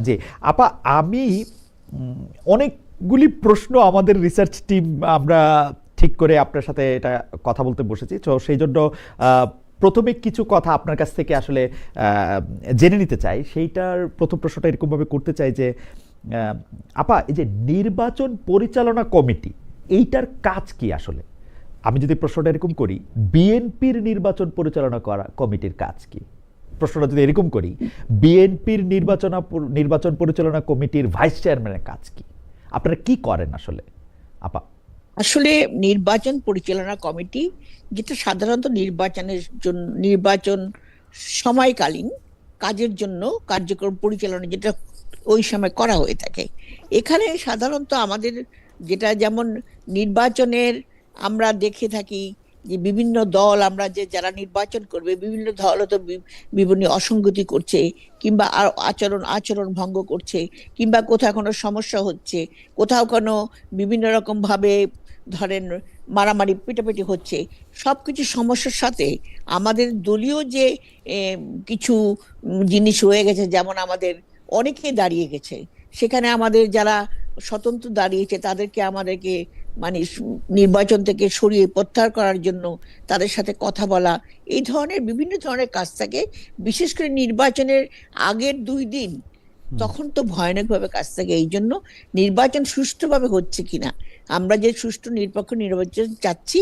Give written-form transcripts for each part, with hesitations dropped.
জি আপা, আমি অনেকগুলি প্রশ্ন আমাদের রিসার্চ টিম আমরা ঠিক করে আপনার সাথে এটা কথা বলতে বসেছি, তো সেই জন্য আহ, প্রথমে কিছু কথা আপনার কাছ থেকে আসলে জেনে নিতে চাই। সেইটার প্রথম প্রশ্নটা এরকমভাবে করতে চাই যে আহ, আপা, এই যে নির্বাচন পরিচালনা কমিটি, এইটার কাজ কি আসলে? আমি যদি প্রশ্নটা এরকম করি, বিএনপির নির্বাচন পরিচালনা করা কমিটির কাজ কি? প্রশ্নটা যদি এরকম করি, বিএনপির নির্বাচন পরিচালনা কমিটির ভাইস চেয়ারম্যানের কাজ কি? আপনারা কি করেন আসলে আপা? আসলে নির্বাচন পরিচালনা কমিটি, যেটা সাধারণত নির্বাচনের জন্য, নির্বাচন সময়কালীন কাজের জন্য কার্যক্রম পরিচালনা যেটা ওই সময় করা হয়ে থাকে, এখানে সাধারণত আমাদের যেটা যেমন নির্বাচনের আমরা দেখে থাকি যে বিভিন্ন দল, আমরা যে যারা নির্বাচন করবে বিভিন্ন দল তো বিভিন্ন অসঙ্গতি করছে, কিংবা আচরণ আচরণ ভঙ্গ করছে, কিংবা কোথাও কোনো সমস্যা হচ্ছে, কোথাও কোনো বিভিন্ন রকম ভাবে ধরেন মারামারি পিটাপিটি হচ্ছে, সবকিছু সমস্যার সাথে আমাদের দলীয় যে কিছু জিনিস রয়ে গেছে, যেমন আমাদের অনেকে দাঁড়িয়ে গেছে, সেখানে আমাদের যারা স্বতন্ত্র দাঁড়িয়েছে আমাদেরকে মানে নির্বাচন থেকে সরিয়ে প্রত্যাহার করার জন্য তাদের সাথে কথা বলা, এই ধরনের বিভিন্ন ধরনের কাজ থাকে। বিশেষ করে নির্বাচনের আগের 2 দিন তখন তো ভয়ানকভাবে কাজ থাকে। এই জন্য নির্বাচন সুষ্ঠুভাবে হচ্ছে কিনা, আমরা যে সুষ্ঠু নিরপেক্ষ নির্বাচন চাচ্ছি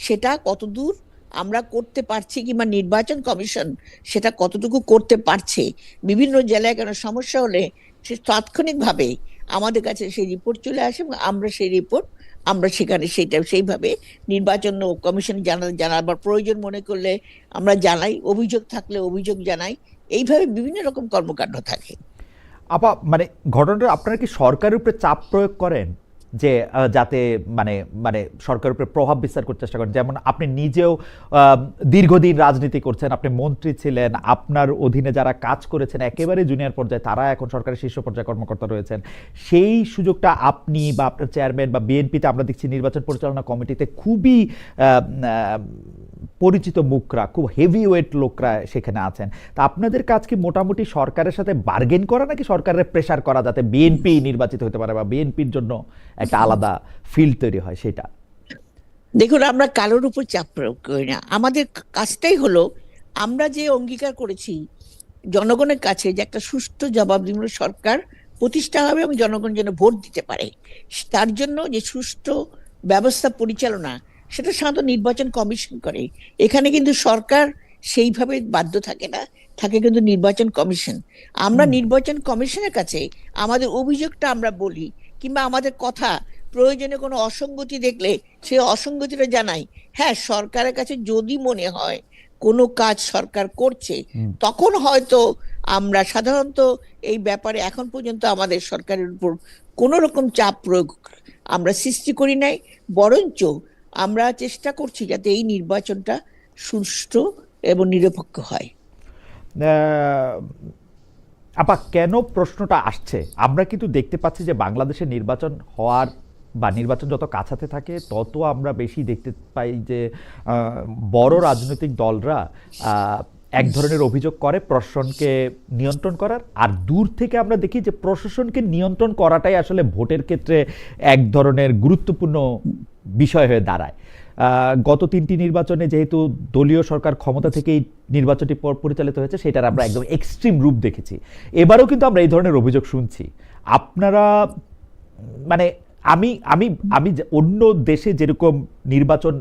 সেটা কতদূর আমরা করতে পারছি, কিংবা নির্বাচন কমিশন সেটা কতটুকু করতে পারছে, বিভিন্ন জেলায় কেন সমস্যা হলে সে তাৎক্ষণিকভাবে আমাদের কাছে সেই রিপোর্ট চলে আসে, এবং আমরা সেই রিপোর্ট আমরা সেখানে সেইভাবে নির্বাচন কমিশন জানাবার প্রয়োজন মনে করলে আমরা জানাই, অভিযোগ থাকলে অভিযোগ জানাই। এইভাবে বিভিন্ন রকম কর্মকাণ্ড থাকে। আপা, মানে ঘটনাটা আপনারা কি সরকারের উপরে চাপ প্রয়োগ করেন যে যাতে মানে মানে সরকারের উপরে প্রভাব বিস্তার করতে চেষ্টা করেন? যেমন আপনি নিজেও দীর্ঘদিন রাজনীতি করছেন, আপনি মন্ত্রী ছিলেন, আপনার অধীনে যারা কাজ করেছেন একেবারে জুনিয়র পর্যায়ে, তারা এখন সরকারের শীর্ষ পর্যায়ে কর্মকর্তা রয়েছেন। সেই সুযোগটা আপনি বা আপনার চেয়ারম্যান বা বিএনপিতে আমরা দেখছি নির্বাচন পরিচালনা কমিটিতে খুবই পরিচিত মুখরা, খুব হেভি ওয়েট লোকরা সেখানে আছেন। তা আপনাদের কাজ কি মোটামুটি সরকারের সাথে বার্গেন করা, নাকি সরকারের প্রেশার করা যাতে বিএনপি নির্বাচিত হতে পারে বা বিএনপির জন্য একটা আলাদা ফিল্ড তৈরি হয় সেটা? দেখুন, আমরা কারোর উপর চাপ প্রয়োগ করি না। আমাদের কাজটাই হলো, আমরা যে অঙ্গীকার করেছি জনগণের কাছে যে একটা সুষ্ঠু জবাবদিহিমূলক সরকার প্রতিষ্ঠা হবে এবং জনগণ যেন ভোট দিতে পারে, তার জন্য যে সুষ্ঠু ব্যবস্থা পরিচালনা সেটা সাধারণত নির্বাচন কমিশন করে। এখানে কিন্তু সরকার সেইভাবে বাধ্য থাকে না, থাকে কিন্তু নির্বাচন কমিশন। আমরা নির্বাচন কমিশনের কাছে আমাদের অভিযোগটা আমরা বলি, কিংবা আমাদের কথা প্রয়োজনে কোনো অসঙ্গতি দেখলে সেই অসঙ্গতিটা জানাই। হ্যাঁ, সরকারের কাছে যদি মনে হয় কোনো কাজ সরকার করছে, তখন হয়তো আমরা সাধারণত এই ব্যাপারে এখন পর্যন্ত আমাদের সরকারের উপর কোনো রকম চাপ প্রয়োগ আমরা সৃষ্টি করি নাই। বরঞ্চ আমরা চেষ্টা করছি যাতে এই নির্বাচনটা সুষ্ঠু এবং নিরপেক্ষ হয়। আহ, আপা, কেন প্রশ্নটা আসছে, আমরা কিন্তু দেখতে পাচ্ছি যে বাংলাদেশের নির্বাচন হওয়ার বা নির্বাচন যত কাছাতে থাকে তত আমরা বেশি দেখতে পাই যে বড় রাজনৈতিক দলরা এক ধরনের অভিযোগ করে প্রশাসনকে নিয়ন্ত্রণ করার, আর দূর থেকে আমরা দেখি যে প্রশাসনকে নিয়ন্ত্রণ করাটাই আসলে ভোটের ক্ষেত্রে এক ধরনের গুরুত্বপূর্ণ বিষয় হয়ে দাঁড়ায়। গত 3টি নির্বাচনে যেহেতু দলীয় সরকার ক্ষমতা থেকেই নির্বাচনটি পরিচালিত হয়েছে, সেটার আমরা একদম এক্সট্রিম রূপ দেখেছি। এবারও কিন্তু আমরা এই ধরনের অভিযোগ শুনছি। আপনারা মানে আমি আমি আমি অন্য দেশে যেরকম নির্বাচন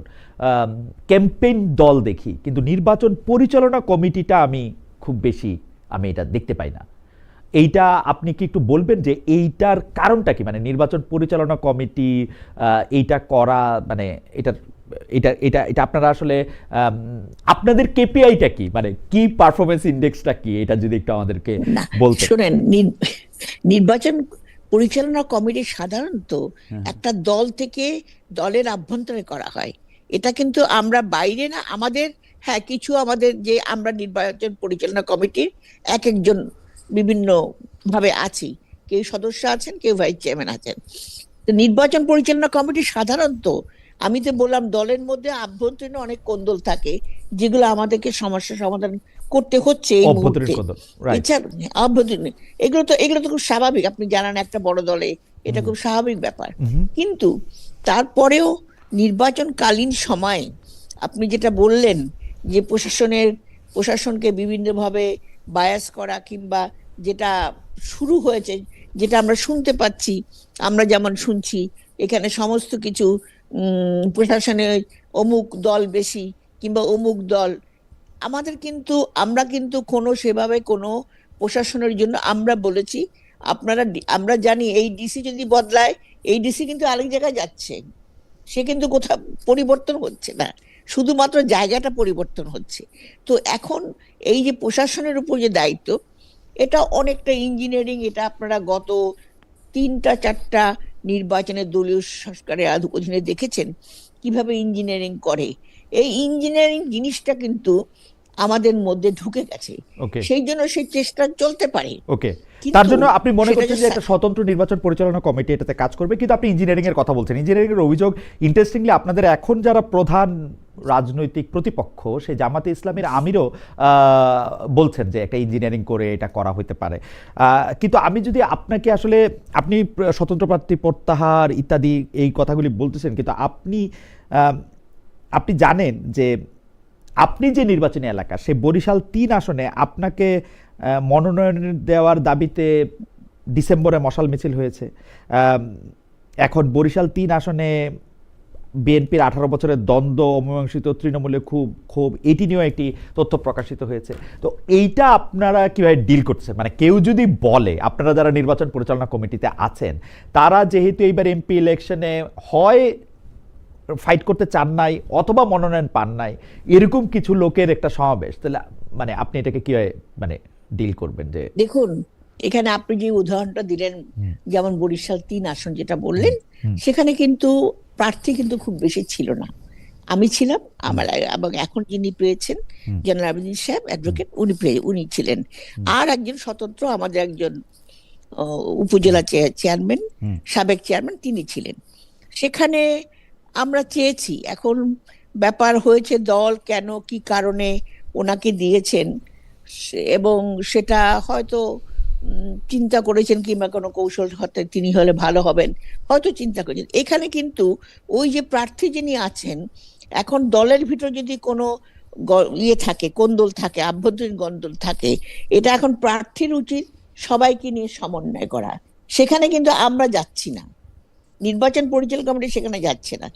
ক্যাম্পেইন দল দেখি, কিন্তু নির্বাচন পরিচালনা কমিটিটা আমি খুব বেশি আমি এটা দেখতে পাই না। এইটা আপনি কি একটু বলবেন যে এইটার কারণটা কি? মানে নির্বাচন পরিচালনা কমিটি এইটা করা, মানে এটার এটা এটা এটা আপনারা আসলে আপনাদের কেপিআইটা কি, মানে কি পারফরমেন্স ইন্ডেক্সটা কি, এটা যদি একটু আমাদেরকে না, বলতেন। শুনেন, নির্বাচন পরিচালনা কমিটি সাধারণত একটা দল থেকে দলের আভ্যন্তরে করা হয়। এটা কিন্তু আমরা বাইরে না, আমাদের হ্যাঁ কিছু আমাদের যে আমরা নির্বাচন পরিচালনা কমিটির এক একজন বিভিন্ন ভাবে আছি, কেউ সদস্য আছেন, কেউ ভাইস চেয়ারম্যান আছেন। তো নির্বাচন পরিচালনা কমিটি সাধারণত, আমি তো বললাম দলের মধ্যে আভ্যন্তরীণ অনেক কোন্দল থাকে যেগুলো আমাদেরকে সমস্যা সমাধান করতে হচ্ছে এই অভ্যন্তরীণ মুহূর্তে। কন্দল, রাইট। এছাড়া অভ্যন্তরীণ এগুলো তো খুব স্বাভাবিক, আপনি জানান একটা বড় দলে এটা খুব স্বাভাবিক ব্যাপার। কিন্তু তারপরেও নির্বাচনকালীন সময় আপনি যেটা বললেন যে প্রশাসনকে বিভিন্নভাবে বায়াস করা, কিংবা যেটা শুরু হয়েছে, যেটা আমরা শুনতে পাচ্ছি, আমরা যেমন শুনছি এখানে সমস্ত কিছু প্রশাসনে অমুক দল বেশি কিংবা অমুক দল। আমরা কিন্তু কোনো সেভাবে কোনো প্রশাসনের জন্য আমরা বলেছি আমরা জানি এই ডিসি যদি বদলায়, এই ডিসি কিন্তু আরেক জায়গায় যাচ্ছে, সে কিন্তু কোথাও পরিবর্তন হচ্ছে না, শুধুমাত্র জায়গাটা পরিবর্তন হচ্ছে। তো এখন এই যে প্রশাসনের উপর যে দায়িত্ব, এটা অনেকটা ইঞ্জিনিয়ারিং। এটা আপনারা গত 3-4টা নির্বাচনের দলীয় সরকারের অধীনে দেখেছেন কিভাবে ইঞ্জিনিয়ারিং করে। এই ইঞ্জিনিয়ারিং জিনিসটা কিন্তু আমাদের মধ্যে ঢুকে গেছে, সেই জন্য সেই চেষ্টা চলতে পারে। ওকে, তার জন্য আপনি মনে করছেন যে একটা স্বতন্ত্র নির্বাচন পরিচালনা কমিটি এটাতে কাজ করবে, কিন্তু আপনি ইঞ্জিনিয়ারিং এর কথা বলছেন। ইঞ্জিনিয়ারিং এর অভিযোগ, ইন্টারেস্টিংলি আপনাদের এখন যারা প্রধান রাজনৈতিক প্রতিপক্ষ সেই জামাতে ইসলামের আমিরও বলছেন যে একটা ইঞ্জিনিয়ারিং করে এটা করা হতে পারে। কিন্তু আমি যদি আপনাকে আসলে, আপনি স্বতন্ত্র প্রার্থী প্রত্যাহার ইত্যাদি এই কথাগুলি বলতেছেন, কিন্তু আপনি জানেন যে আপনি যে নির্বাচনী এলাকা সে বরিশাল 3 আসনে আপনাকে মনোনয়ন দেওয়ার দাবিতে ডিসেম্বরে মশাল মিছিল হয়েছে। এখন বরিশাল 3 আসনে বিএনপির 18 বছরের দ্বন্দ্ব, অমীমাংসিত তৃণমূলের খুব এটি নিয়েও একটি তথ্য প্রকাশিত হয়েছে। তো এইটা আপনারা কিভাবে ডিল করছেন? মানে কেউ যদি বলে, আপনারা যারা নির্বাচন পরিচালনা কমিটিতে আছেন তারা যেহেতু এইবার এমপি ইলেকশনে হয় ফাইট করতে চান নাই অথবা মনোনয়ন পান নাই, এরকম কিছু লোকের একটা সমাবেশ, তাহলে মানে আপনি এটাকে কিভাবে মানে ডিল করবেন? যে দেখুন, এখানে আপনি যে উদাহরণটা দিলেন, যেমন বরিশাল 3 আসন যেটা বললেন, সেখানে কিন্তু প্রার্থী কিন্তু খুব বেশি ছিল না। আমি ছিলাম, এবং এখন যিনি পেয়েছেন জেনারেল আবেদিন সাহেব অ্যাডভোকেট, উনি ছিলেন। আর একজন স্বতন্ত্র আমাদের একজন উপজেলা চেয়ারম্যান, সাবেক চেয়ারম্যান, তিনি ছিলেন। সেখানে আমরা চেয়েছি, এখন ব্যাপার হয়েছে দল কেন কি কারণে ওনাকে দিয়েছেন, এবং সেটা হয়তো চিন্তা করেছেন কিংবা কোনো কৌশল হতে তিনি হলে ভালো হবেন হয়তো চিন্তা করেছেন। এখানে কিন্তু ওই যে প্রার্থী যিনি আছেন, এখন দলের ভিতর যদি কোনো থাকে, কোন্দল থাকে, আভ্যন্তরীণ কোন্দল থাকে, এটা এখন প্রার্থীর উচিত সবাইকে নিয়ে সমন্বয় করা। সেখানে কিন্তু আমরা যাচ্ছি না, নির্বাচন পরিচালনা কমিটি সেখানে যাচ্ছে না।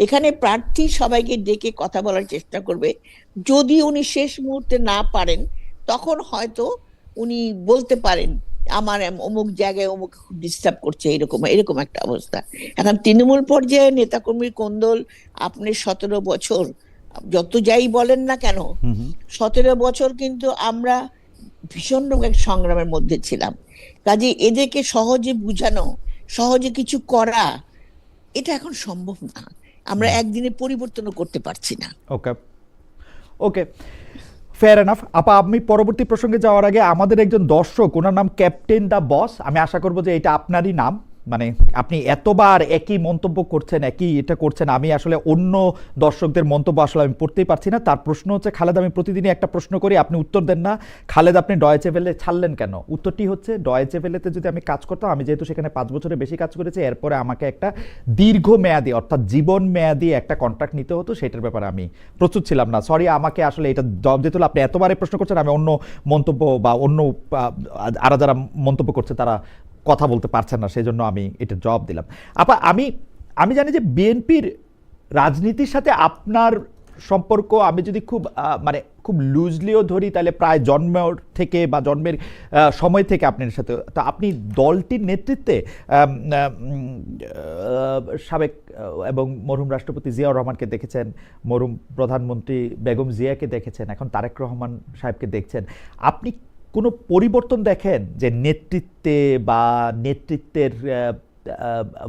এখানে প্রার্থী সবাইকে ডেকে কথা বলার চেষ্টা করবে। যদি উনি শেষ মুহূর্তে না পারেন, তখন হয়তো উনি বলতে পারেন আমার অমুক জায়গায় অমুক ডিস্টার্ব করছে, এরকম একটা অবস্থা। এখন তৃণমূল পর্যায়ে নেতাকর্মীর কোন্দল, আপনি 17 বছর যত যাই বলেন না কেন, 17 বছর কিন্তু আমরা ভীষণ রকম সংগ্রামের মধ্যে ছিলাম। কাজে এদেরকে সহজে বুঝানো, সহজে কিছু করা, এটা এখন সম্ভব না। আমরা একদিনে পরিবর্তনও করতে পারছি না। ওকে, ফেয়ার এনাফ আপা। আমি পরবর্তী প্রসঙ্গে যাওয়ার আগে আমাদের একজন দর্শক, ওনার নাম ক্যাপ্টেন দা বস, আমি আশা করবো যে এটা আপনারই নাম। মানে আপনি এতবার একই মন্তব্য করছেন, একই এটা করছেন, আমি আসলে অন্য দর্শকদের মন্তব্য আসলে আমি পড়তেই পারছি না। তার প্রশ্ন হচ্ছে, খালেদ আমি প্রতিদিনই একটা প্রশ্ন করি, আপনি উত্তর দেন না। খালেদ আপনি ডয়েচে ভেলে ছাড়লেন কেন? উত্তরটি হচ্ছে, ডয়েচে ভেলেতে যদি আমি কাজ করতাম, আমি যেহেতু সেখানে 5 বছরের বেশি কাজ করেছি, এরপরে আমাকে একটা দীর্ঘমেয়াদী অর্থাৎ জীবন মেয়াদী একটা কন্ট্রাক্ট নিতে হতো, সেটার ব্যাপারে আমি প্রস্তুত ছিলাম না। সরি, আমাকে আসলে এটা জবাব দিতে হলো। আপনি এতবারে প্রশ্ন করছেন, আমি অন্য মন্তব্য বা অন্য আরো যারা মন্তব্য করছে তারা কথা বলতে পারছেন না, সেই জন্য আমি এটা জবাব দিলাম। আপা, আমি জানি যে বিএনপির রাজনীতির সাথে আপনার সম্পর্ক, আমি যদি খুব লুজলিও ধরি, তাহলে প্রায় জন্মের থেকে বা জন্মের সময় থেকে আপনার সাথে। তা আপনি দলটির নেতৃত্বে সাবেক এবং মরহুম রাষ্ট্রপতি জিয়াউর রহমানকে দেখেছেন, মরহুম প্রধানমন্ত্রী বেগম জিয়াকে দেখেছেন, এখন তারেক রহমান সাহেবকে দেখছেন। আপনি কোনো পরিবর্তন দেখেন যে নেতৃত্বে বা নেতৃত্বের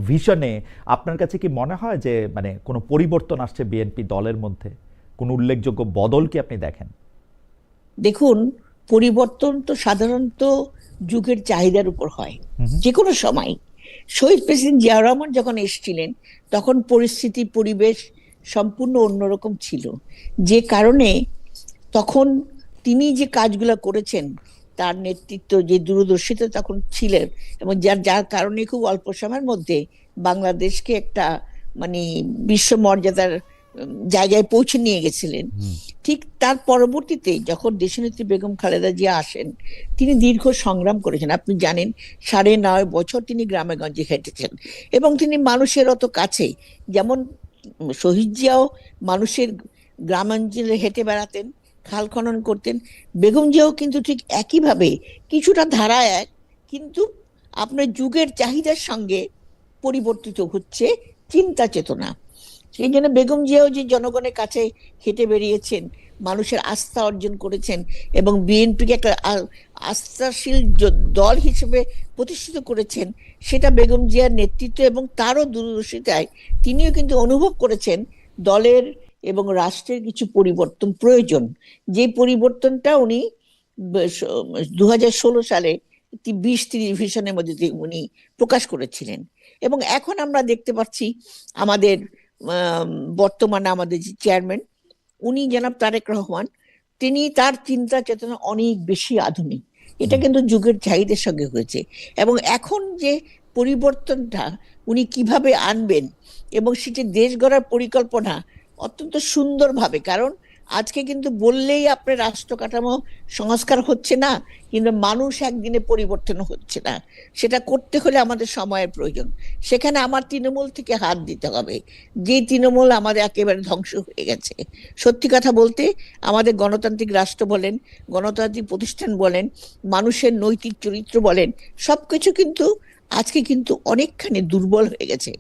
ভিশনে? আপনার কাছে কি মনে হয় যে মানে কোনো পরিবর্তন আসছে বিএনপি দলের মধ্যে? কোনো উল্লেখযোগ্য বদল কি আপনি দেখেন? দেখুন, পরিবর্তন তো সাধারণত যুগের চাহিদার উপর হয়। যে কোনো সময় শহীদ প্রেসিডেন্ট জিয়াউর রহমান যখন এসেছিলেন, তখন পরিস্থিতি পরিবেশ সম্পূর্ণ অন্যরকম ছিল, যে কারণে তখন তিনি যে কাজগুলো করেছেন, তার নেতৃত্ব, যে দূরদর্শিতা তখন ছিলেন, এবং যার যার কারণে খুব অল্প সময়ের মধ্যে বাংলাদেশকে একটা মানে বিশ্ব মর্যাদার জায়গায় পৌঁছে নিয়ে গেছিলেন। ঠিক তার পরবর্তীতে যখন দেশনেত্রী বেগম খালেদা জিয়া আসেন, তিনি দীর্ঘ সংগ্রাম করেছেন। আপনি জানেন 9.5 বছর তিনি গ্রামে গঞ্জে হেঁটেছেন, এবং তিনি মানুষের অত কাছে, যেমন শহীদ জিয়াও মানুষের গ্রামাঞ্চলে হেঁটে বেড়াতেন, খাল খনন করতেন, বেগম জিয়াও কিন্তু ঠিক একইভাবে কিছুটা ধারা এক, কিন্তু আপনার যুগের চাহিদার সঙ্গে পরিবর্তিত হচ্ছে চিন্তা চেতনা। সেই জন্য বেগম জিয়াও যে জনগণের কাছে হেঁটে বেরিয়েছেন, মানুষের আস্থা অর্জন করেছেন, এবং বিএনপিকে একটা আস্থাশীল দল হিসেবে প্রতিষ্ঠিত করেছেন, সেটা বেগম জিয়ার নেতৃত্ব এবং তারও দূরদর্শিতায় তিনিও কিন্তু অনুভব করেছেন দলের এবং রাষ্ট্রের কিছু পরিবর্তন প্রয়োজন। যে পরিবর্তনটা উনি 2016 সালে 20-30 ভিশনের মধ্যে উনি প্রকাশ করেছিলেন। এবং এখন আমরা দেখতে পাচ্ছি আমাদের বর্তমানে আমাদের যে চেয়ারম্যান, উনি জনাব তারেক রহমান, তিনি তার চিন্তা চেতনা অনেক বেশি আধুনিক। এটা কিন্তু যুগের চাহিদার সঙ্গে হয়েছে, এবং এখন যে পরিবর্তনটা উনি কিভাবে আনবেন, এবং সেটি দেশ গড়ার পরিকল্পনা অত্যন্ত সুন্দরভাবে। কারণ আজকে কিন্তু বললেই আপনার রাষ্ট্র কাঠামো সংস্কার হচ্ছে না, কিন্তু মানুষ একদিনে পরিবর্তন হচ্ছে না। সেটা করতে হলে আমাদের সময়ের প্রয়োজন। সেখানে আমার তৃণমূল থেকে হাত দিতে হবে, যে তৃণমূল আমাদের একেবারে ধ্বংস হয়ে গেছে। সত্যি কথা বলতে, আমাদের গণতান্ত্রিক রাষ্ট্র বলেন, গণতান্ত্রিক প্রতিষ্ঠান বলেন, মানুষের নৈতিক চরিত্র বলেন, সবকিছু কিন্তু আজকে কিন্তু অনেকখানি দুর্বল হয়ে গেছে।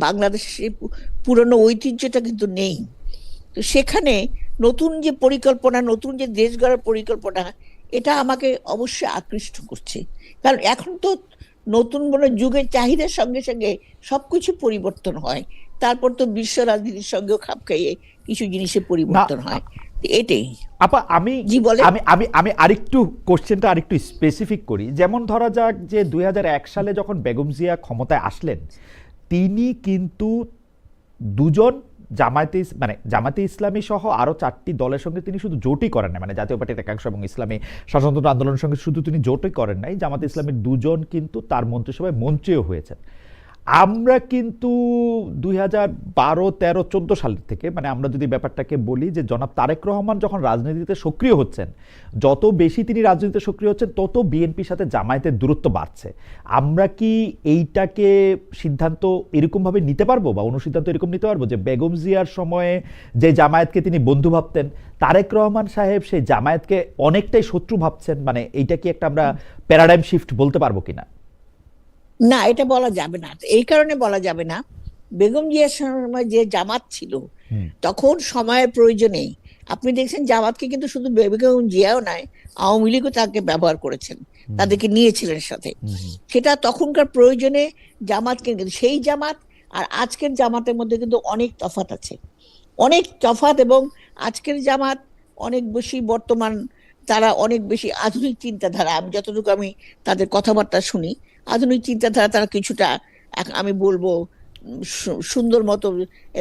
বাংলাদেশের পুরনো ঐতিহ্যটা কিন্তু নেই। তো সেখানে নতুন যে পরিকল্পনা, নতুন যে দেশ গড়ার পরিকল্পনা, এটা আমাকে অবশ্যই আকৃষ্ট করছে। কারণ এখন তো নতুন বড় যুগের চাহিদার সঙ্গে সঙ্গে সবকিছু পরিবর্তন হয়, তারপর তো বিশ্ব রাজনীতির সঙ্গেও খাপ খাইয়ে কিছু জিনিসের পরিবর্তন হয়। এটাই আপা, আমি জি বলে আমি আমি আমি আরেকটু কোশ্চেনটা আরেকটু স্পেসিফিক করি। যেমন ধরা যাক যে 2001 সালে যখন বেগম জিয়া ক্ষমতায় আসলেন, তিনি কিন্তু দুজন জামায়াতে ইসলামী সহ আরো 4টি দলের সঙ্গে তিনি শুধু জোটই করেন না, মানে জাতীয় পার্টির একাংশ এবং ইসলামী শাসনতন্ত্র আন্দোলনের সঙ্গে শুধু তিনি জোটই করেন নাই, জামায়াতে ইসলামীর দুজন কিন্তু তার মন্ত্রিসভায় মন্ত্রীও হয়েছেন। আমরা কিন্তু 2012, 13, 14 সালের থেকে, মানে আমরা যদি ব্যাপারটাকে বলি যে জনাব তারেক রহমান যখন রাজনীতিতে সক্রিয় হচ্ছেন, যত বেশি তিনি রাজনীতিতে সক্রিয় হচ্ছেন, তত বিএনপির সাথে জামায়াতের দূরত্ব বাড়ছে। আমরা কি এইটাকে সিদ্ধান্ত এরকমভাবে নিতে পারবো, বা অনুসিদ্ধান্ত এরকম নিতে পারবো যে বেগম জিয়ার সময়ে যে জামায়াতকে তিনি বন্ধু ভাবতেন, তারেক রহমান সাহেব সেই জামায়াতকে অনেকটাই শত্রু ভাবছেন? মানে এইটা কি একটা আমরা প্যারাডাইম শিফট বলতে পারবো কিনা? না, এটা বলা যাবে না। এই কারণে বলা যাবে না, বেগম জিয়ার সময় যে জামাত ছিল, তখন সময়ের প্রয়োজনে আপনি দেখছেন জামাতকে কিন্তু শুধু বেগম জিয়াও নয়, আওয়ামী লীগও তাকে ব্যবহার করেছেন, তাদেরকে নিয়েছিলেন সাথে। সেটা তখনকার প্রয়োজনে জামাতকে, সেই জামাত আর আজকের জামাতের মধ্যে কিন্তু অনেক তফাৎ আছে, অনেক তফাৎ। এবং আজকের জামাত অনেক বেশি বর্তমান, তারা অনেক বেশি আধুনিক চিন্তাধারা। আমি যতটুকু আমি তাদের কথাবার্তা শুনি, আধুনিক চিন্তাধারা তারা কিছুটা, আমি বলবো, সুন্দর মতো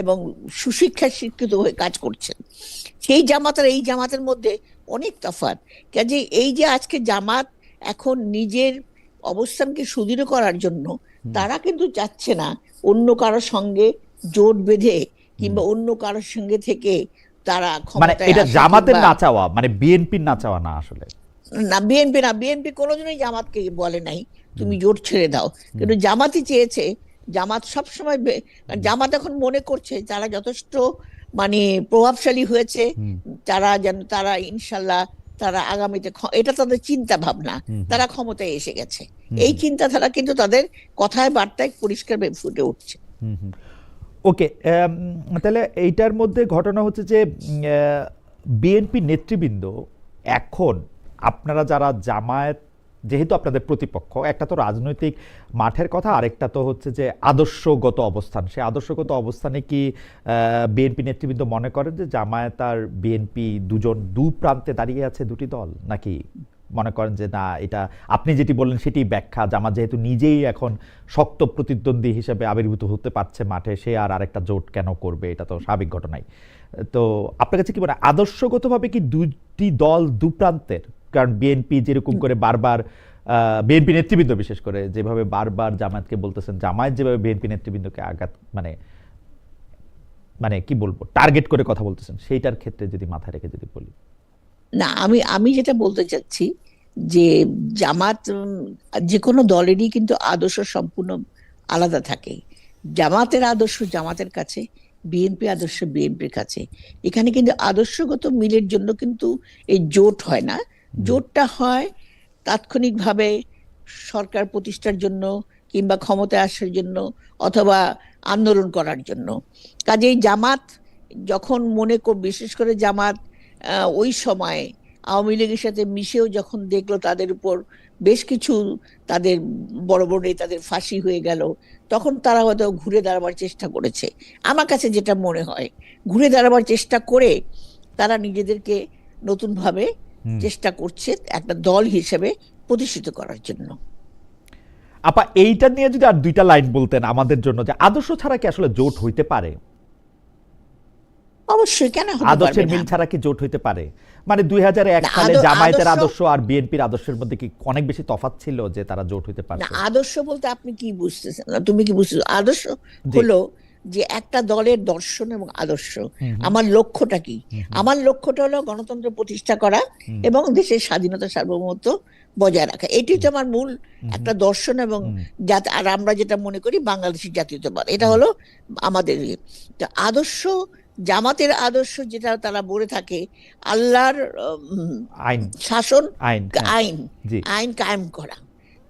এবং সুশিক্ষায় শিক্ষিত হয়ে কাজ করছেন। সেই জামাত আর এই জামাতের মধ্যে অনেক তফাৎ। কাজে এই যে আজকে জামাত এখন নিজের অবস্থানকে সুদৃঢ় করার জন্য তারা কিন্তু চাচ্ছে না অন্য কারোর সঙ্গে জোট বেঁধে কিংবা অন্য কারোর সঙ্গে থেকে তারা মানে ক্ষমতায় এটা আসা, জামাতের কিংবা না চাওয়া, মানে বিএনপির না চাওয়া না আসলে। না, বিএনপি কোনোদিনই জামাতকে বলে নাই তুমি জোট ছেড়ে দাও, কিন্তু জামাতই চেয়েছে। জামাত সবসময় জামাত এখন মনে করছে তারা যথেষ্ট মানে প্রভাবশালী হয়েছে, তারা ইনশাল্লাহ তারা আগামীতে, এটা তাদের চিন্তা ভাবনা, তারা ক্ষমতায় এসে গেছে। এই চিন্তাধারা কিন্তু তাদের কথায় বার্তায় পরিষ্কার ফুটে উঠছে। ওকে, তাহলে এইটার মধ্যে ঘটনা হচ্ছে যে বিএনপি নেতৃবৃন্দ এখন, আপনারা যারা জামায়াত, যেহেতু আপনাদের প্রতিপক্ষ, একটা তো রাজনৈতিক মাঠের কথা, আরেকটা তো হচ্ছে যে আদর্শগত অবস্থান। সেই আদর্শগত অবস্থানে কি বিএনপি নেতৃবৃন্দ মনে করেন যে জামায়াত আর বিএনপি দুজন দু প্রান্তে দাঁড়িয়ে আছে, দুটি দল, নাকি মনে করেন যে না, এটা আপনি যেটি বললেন সেটি ব্যাখ্যা, জামাত যেহেতু নিজেই এখন শক্ত প্রতিদ্বন্দ্বী হিসেবে আবির্ভূত হতে পারছে মাঠে, সে আর আরেকটা জোট কেন করবে, এটা তো স্বাভাবিক ঘটনাই। তো আপনার কাছে কি মানে আদর্শগতভাবে কি দুটি দল দুপ্রান্তের? কারণ বিএনপি যেরকম করে বারবার বিএনপি নেতৃবৃন্দ বিশেষ করে যেভাবে বারবার জামায়াতকে বলতেছেন, জামায়াত যেভাবে বিএনপি নেতৃবৃন্দকে আঘাত মানে মানে কি বলবো টার্গেট করে কথা বলতেছেন, সেইটার ক্ষেত্রে যদি মাথায় রেখে যদি বলি। না, আমি আমি যেটা বলতে চাচ্ছি যে জামাত যে কোনো দলেরই কিন্তু আদর্শ সম্পূর্ণ আলাদা থাকে। জামাতের আদর্শ জামাতের কাছে, বিএনপি আদর্শ বিএনপির কাছে। এখানে কিন্তু আদর্শগত মিলের জন্য কিন্তু এই জোট হয় না। জোটটা হয় তাৎক্ষণিকভাবে সরকার প্রতিষ্ঠার জন্য কিংবা ক্ষমতায় আসার জন্য অথবা আন্দোলন করার জন্য। কাজেই জামাত যখন বিশেষ করে জামাত ওই সময় আওয়ামী লীগের সাথে মিশেও যখন দেখলো তাদের উপর বেশ কিছু তাদের বড় বড় নেতাদের ফাঁসি হয়ে গেল, তখন তারা হয়তো ঘুরে দাঁড়াবার চেষ্টা করেছে। আমার কাছে যেটা মনে হয়, ঘুরে দাঁড়াবার চেষ্টা করে তারা নিজেদেরকে নতুন ভাবে চেষ্টা করছে একটা দল হিসেবে প্রতিষ্ঠিত করার জন্য। আপা এইটা নিয়ে যদি আর দুইটা লাইন বলতেন আমাদের জন্য, যে আদর্শ ছাড়া কি আসলে জোট হইতে পারে? অবশ্যই, কেন হতে পারবে আদর্শের না? মিল ছাড়া কি জোট হইতে পারে? মানে 2001 না, সালে জামায়াতের আদর্শ আদর্শ আর বিএনপির আদর্শের মধ্যে কি অনেক বেশি তফাৎ ছিল যে তারা জোট হইতে না, পারছে? আদর্শ বলতে আপনি কি বুঝতেছেন, না তুমি কি বুঝতেছো? আদর্শ জি। হলো যে একটা দলের দর্শন এবং আদর্শ। আমার লক্ষ্যটা কি? আমার লক্ষ্যটা হলো গণতন্ত্র প্রতিষ্ঠা করা এবং দেশের স্বাধীনতা সার্বভৌমত্ব বজায় রাখা। এটি তো আমার মূল একটা দর্শন এবং আর আমরা যেটা মনে করি বাংলাদেশের জাতীয়তাবাদ, এটা হলো আমাদের তো আদর্শ। জামাতের আদর্শ যেটা তারা বলে থাকে, আল্লাহর আইন শাসন, আইন হ্যাঁ। আইন জি। আইন কায়েম করা।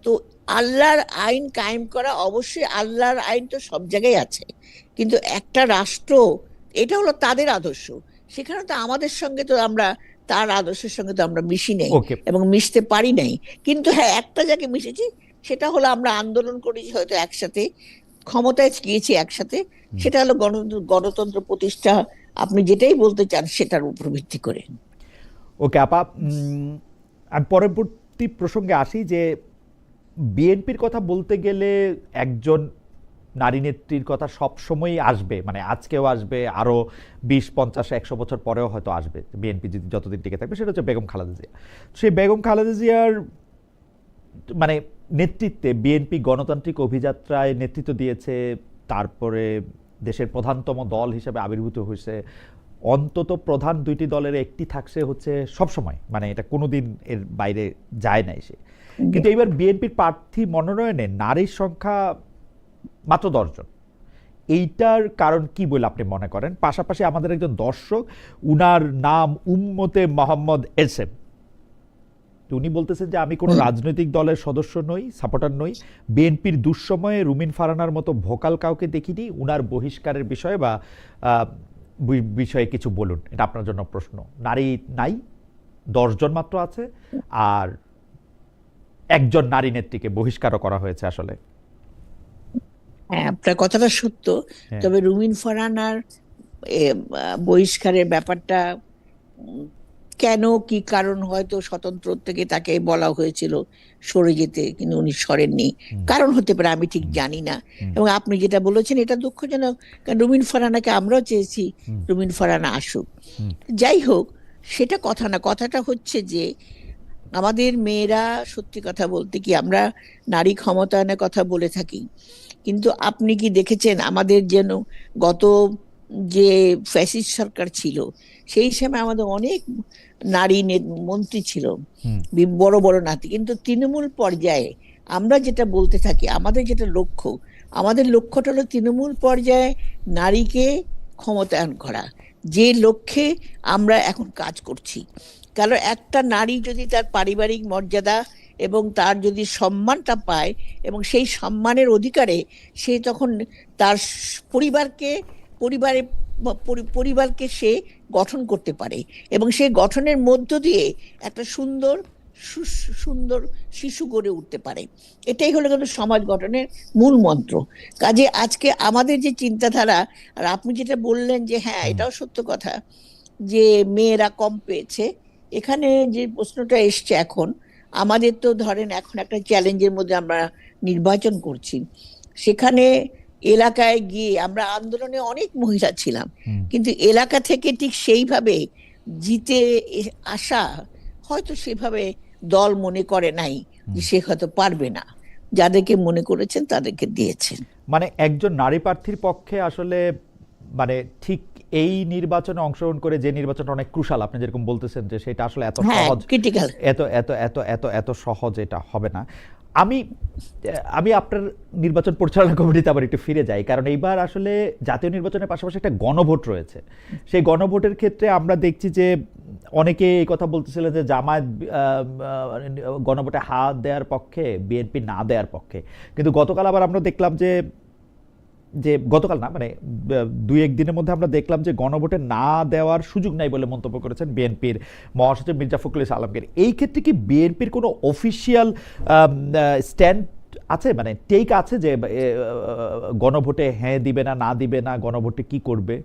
তো আল্লাহর আইন কায়েম করা, অবশ্যই আল্লাহর আইন তো সব জায়গায় আছে, কিন্তু একটা রাষ্ট্র, এটা হলো তাদের আদর্শ। সেখানে তো আমাদের সঙ্গে তো আমরা তার আদর্শের সঙ্গে তো আমরা মিশি নাই ওকে। এবং মিশতে পারি নাই। কিন্তু হ্যাঁ, একটা জায়গায় মিশেছি, সেটা হলো আমরা আন্দোলন করেছি হয়তো একসাথে, ক্ষমতায় গিয়েছি একসাথে, সেটা হলো গণতন্ত্র প্রতিষ্ঠা। আপনি যেটাই বলতে চান সেটার উপর ভিত্তি করে। ওকে আপা, আমি পরবর্তী প্রসঙ্গে আসি যে বিএনপির কথা বলতে গেলে একজন নারী নেত্রীর কথা সবসময়ই আসবে, মানে আজকেও আসবে, আরো 20, 50, 100 বছর পরেও হয়তো আসবে। বিএনপি যদি যতদিন টিকে থাকবে, সেটা হচ্ছে বেগম খালেদা জিয়া। সেই বেগম খালেদা জিয়ার মানে নেতৃত্বে বিএনপি গণতান্ত্রিক অভিযাত্রায় নেতৃত্ব দিয়েছে, তারপরে দেশের প্রধানতম দল হিসেবে আবির্ভূত হয়েছে। অন্তত প্রধান দুইটি দলের একটি থাকছে হচ্ছে সবসময়, মানে এটা কোনোদিন এর বাইরে যায় না এসে। কিন্তু এইবার বিএনপির প্রার্থী মনোনয়নে নারীর সংখ্যা মাত্র 10 জন। এইটার কারণ কি বলে আপনি মনে করেন? পাশাপাশি আমাদের একজন দর্শক, উনার নাম উম্মতে মোহাম্মদ এসএম, উনি বলতেছেন যে আমি কোনো রাজনৈতিক দলের সদস্য নই, সাপোর্টার নই, বিএনপির দুঃসময়ে রুমিন ফারানার মতো ভোকাল কাউকে দেখিনি, উনার বহিষ্কারের বিষয়ে বা বিষয়ে কিছু বলুন। এটা আপনার জন্য প্রশ্ন। নারী নাই, 10 জন মাত্র আছে, আর একজন নারী নেত্রীকে বহিষ্কারও করা হয়েছে আসলে। হ্যাঁ, আপনার কথাটা সত্য। হ্যাঁ। তবে রুমিন ফারহানার বহিষ্কারের ব্যাপারটা কেন, কি কারণ, হয়তো স্বতন্ত্র থেকে তাকে বলা হয়েছিল সরে যেতে, কিন্তু উনি সরেননি। কারণ হতে পারে, আমি ঠিক জানি না। এবং আপনি যেটা বলেছেন এটা দুঃখজনক, কারণ রুমিন ফারহানাকে আমরাও চেয়েছি রুমিন ফারহানা আসুক। যাই হোক, সেটা কথা না। কথাটা হচ্ছে যে আমাদের মেয়েরা, সত্যি কথা বলতে কি, আমরা নারী ক্ষমতায়নের কথা বলে থাকি, কিন্তু আপনি কি দেখেছেন আমাদের যেন গত যে ফ্যাসিস্ট সরকার ছিল সেই সময় আমাদের অনেক নারী মন্ত্রী ছিল, বড় বড় নাতি, কিন্তু তৃণমূল পর্যায়ে আমরা যেটা বলতে থাকি, আমাদের যেটা লক্ষ্য, আমাদের লক্ষ্যটা হলো তৃণমূল পর্যায়ে নারীকে ক্ষমতায়ন করা, যে লক্ষ্যে আমরা এখন কাজ করছি। কারণ একটা নারী যদি তার পারিবারিক মর্যাদা এবং তার যদি সম্মানটা পায় এবং সেই সম্মানের অধিকারে সে তখন তার পরিবারকে সে গঠন করতে পারে এবং সেই গঠনের মধ্য দিয়ে একটা সুন্দর সুন্দর শিশু গড়ে উঠতে পারে। এটাই হলো কিন্তু সমাজ গঠনের মূল মন্ত্র। কাজে আজকে আমাদের যে চিন্তাধারা, আর আপনি যেটা বললেন যে হ্যাঁ, এটাও সত্য কথা যে মেয়েরা কম পেয়েছে, এখানে যে প্রশ্নটা এসছে এখন, আমাদের তো ধরেন এখন একটা চ্যালেঞ্জের মধ্যে আমরা নির্বাচন করছি, সেখানে এলাকায় গিয়ে আমরা আন্দোলনে অনেক মহিলা ছিলাম, হুম, কিন্তু এলাকা থেকে ঠিক সেইভাবে জিতে আসা হয়তো সেভাবে দল মনে করে নাই যে হুম। সে হয়তো পারবে না। যাদেরকে মনে করেছেন তাদেরকে দিয়েছেন। মানে একজন নারী প্রার্থীর পক্ষে আসলে মানে ঠিক এই নির্বাচনে অংশগ্রহণ করে, যে নির্বাচনটা অনেক ক্রুশাল, আপনি যেরকম বলতেছেন যে সেটা আসলে এত হ্যাঁ, সহজ, ক্রিটিক্যাল। এত এত এত এত এত সহজ এটা হবে না। আমি আমি আপনার নির্বাচন পরিচালনা কমিটিতে আবার একটু ফিরে যাই, কারণ এইবার আসলে জাতীয় নির্বাচনের পাশাপাশি একটা গণভোট রয়েছে। সেই গণভোটের ক্ষেত্রে আমরা দেখছি যে অনেকে এই কথা বলতেছিলেন যে জামায়াত গণভোটে হাত দেওয়ার পক্ষে, বিএনপি না দেওয়ার পক্ষে। কিন্তু গতকাল আবার আমরা দেখলাম যে যে গতকাল না, মানে দুই এক দিনের মধ্যে আমরা দেখলাম যে গণভোটে না দেওয়ার সুযোগ নাই বলে মন্তব্য করেছেন বিএনপির মহাসচিব মির্জা ফখরুল ইসলাম আলমগীর। এই ক্ষেত্রে কি বিএনপির কোনো অফিসিয়াল স্ট্যান্ড আছে, মানে টেক আছে যে গণভোটে হ্যাঁ দিবে না, না দিবে না, গণভোটে কি করবে?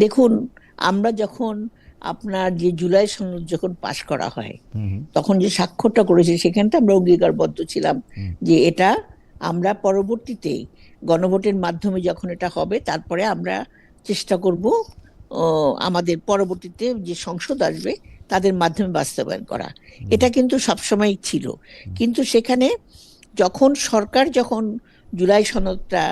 দেখুন, আমরা যখন আপনার যে জুলাই সনদ যখন পাশ করা হয়, হুম, তখন যে স্বাক্ষরটা করেছি সেখানটা আমরা অঙ্গীকারবদ্ধ ছিলাম হুম, যে এটা আমরা পরবর্তীতে গণভোটের মাধ্যমে যখন এটা হবে তারপরে আমরা চেষ্টা করব আমাদের পরবর্তীতে যে সংসদ আসবে তাদের মাধ্যমে বাস্তবায়ন করা। হুম, এটা কিন্তু সবসময় ছিল। কিন্তু সেখানে যখন সরকার যখন জুলাই সনদটা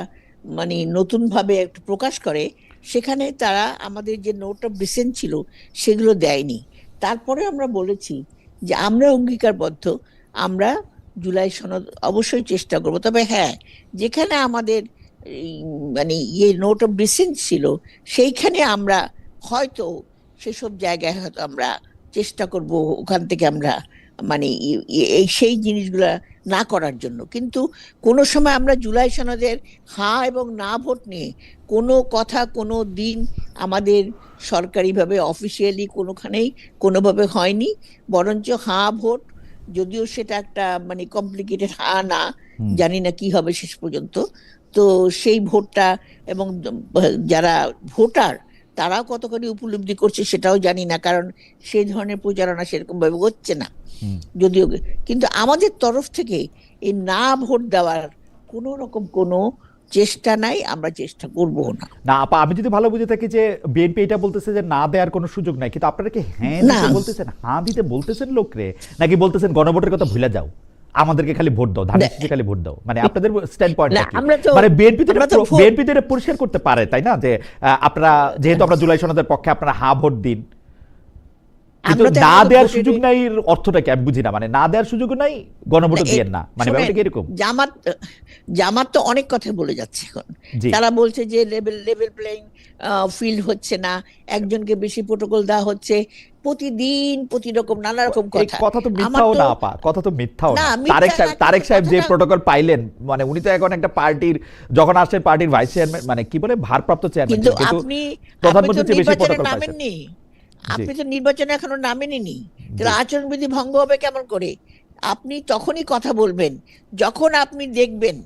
মানে নতুন ভাবে একটু প্রকাশ করে, সেখানে তারা আমাদের যে নোট অফ ডিসেন্ট ছিল সেগুলো দেয়নি। তারপরে আমরা বলেছি যে আমরা অঙ্গীকারবদ্ধ, আমরা জুলাই সনদ অবশ্যই চেষ্টা করব, তবে হ্যাঁ, যেখানে আমাদের এই মানে ইয়ে নোট অফ ডিসেন্ট ছিল সেইখানে আমরা হয়তো সেসব জায়গায় হয়তো আমরা চেষ্টা করব ওখান থেকে আমরা মানে এই সেই জিনিসগুলা না করার জন্য। কিন্তু কোনো সময় আমরা জুলাই সনদের হ্যাঁ এবং না ভোট নিয়ে কোনো কথা কোনো দিন আমাদের সরকারিভাবে অফিসিয়ালি কোনোখানেই কোনোভাবে হয়নি। বরঞ্চ হ্যাঁ ভোট, যদিও সেটা একটা মানে কমপ্লিকেটেড হ্যাঁ না, হুম। জানি না কি হবে শেষ পর্যন্ত, তো সেই ভোটটা এবং যারা ভোটার তারাও কতখানি উপলব্ধি করছে সেটাও জানি না, কারণ সেই ধরনের প্রচারণা সেরকম ভাবে হচ্ছে না হুম। যদিও। কিন্তু আমাদের তরফ থেকে এই না ভোট দেওয়ার কোনো রকম কোনো চেষ্টা নাই, আমরা চেষ্টা করবো না। না আপা, আমি যদি ভালো বুঝে থাকি যে বিএনপি এটা বলতেছে যে না দেওয়ার কোনো সুযোগ নাই, কিন্তু আপনারা কি হ্যাঁ না, দিতে বলতেছেন, হ্যাঁ দিতে বলতেছেন লোকরে, নাকি বলতেছেন গণভোটের কথা ভুলে যাও, আমাদেরকে খালি ভোট দাও, ধানের শীষে খালি ভোট দাও? মানে আপনাদের স্ট্যান্ড পয়েন্টটা না, কি? আমরা তো মানে বিএনপি তো আমরা তো ভোট বিএনপি তো এটা পরিষ্কার করতে পারে, তাই না, যে আপনারা যেহেতু আমরা জুলাই সনদের পক্ষে, আপনারা হ্যাঁ ভোট দিন, কিন্তু আমরা তো না এখনো দেওয়ার ভোটের সুযোগ নাই এর অর্থটা কি আমি বুঝি না। মানে না দেওয়ার সুযোগ নাই, গণভোটও এ- দিয়েন না, মানে শোনেন, ব্যাপারটা কি এরকম? জামাত জামাত তো অনেক কথা বলে যাচ্ছে এখন। জি। তারা বলছে যে লেভেল লেভেল প্লেইং ফিল্ড হচ্ছে না, একজনকে বেশি প্রোটোকল দেওয়া হচ্ছে, প্রতিদিন প্রতি রকম নানা রকম এই কথা। কথা তো আমার মিথ্যাও তো না আপা, কথা তো মিথ্যাও না, না। মিথ্যা না, তারেক কিন্তু সাহেব যে কথাটা প্রোটোকল পাইলেন, মানে উনি তো এখন একটা পার্টির, যখন আসছেন পার্টির ভাইস চেয়ারম্যান, মানে কি বলে ভারপ্রাপ্ত চেয়ারম্যান কিন্তু ছিলেন, কিন্তু আপনি আপনি তো প্রধানমন্ত্রীর চেয়ে বেশি নির্বাচনে প্রোটোকল পাইছেন। নামেননি, জি, আপনি তো নির্বাচনে এখনো নামেননি, জি। তাহলে আচরণবিধি ভঙ্গ হবে কেমন করে? আপনি তখনই কথা বলবেন যখন আপনি দেখবেন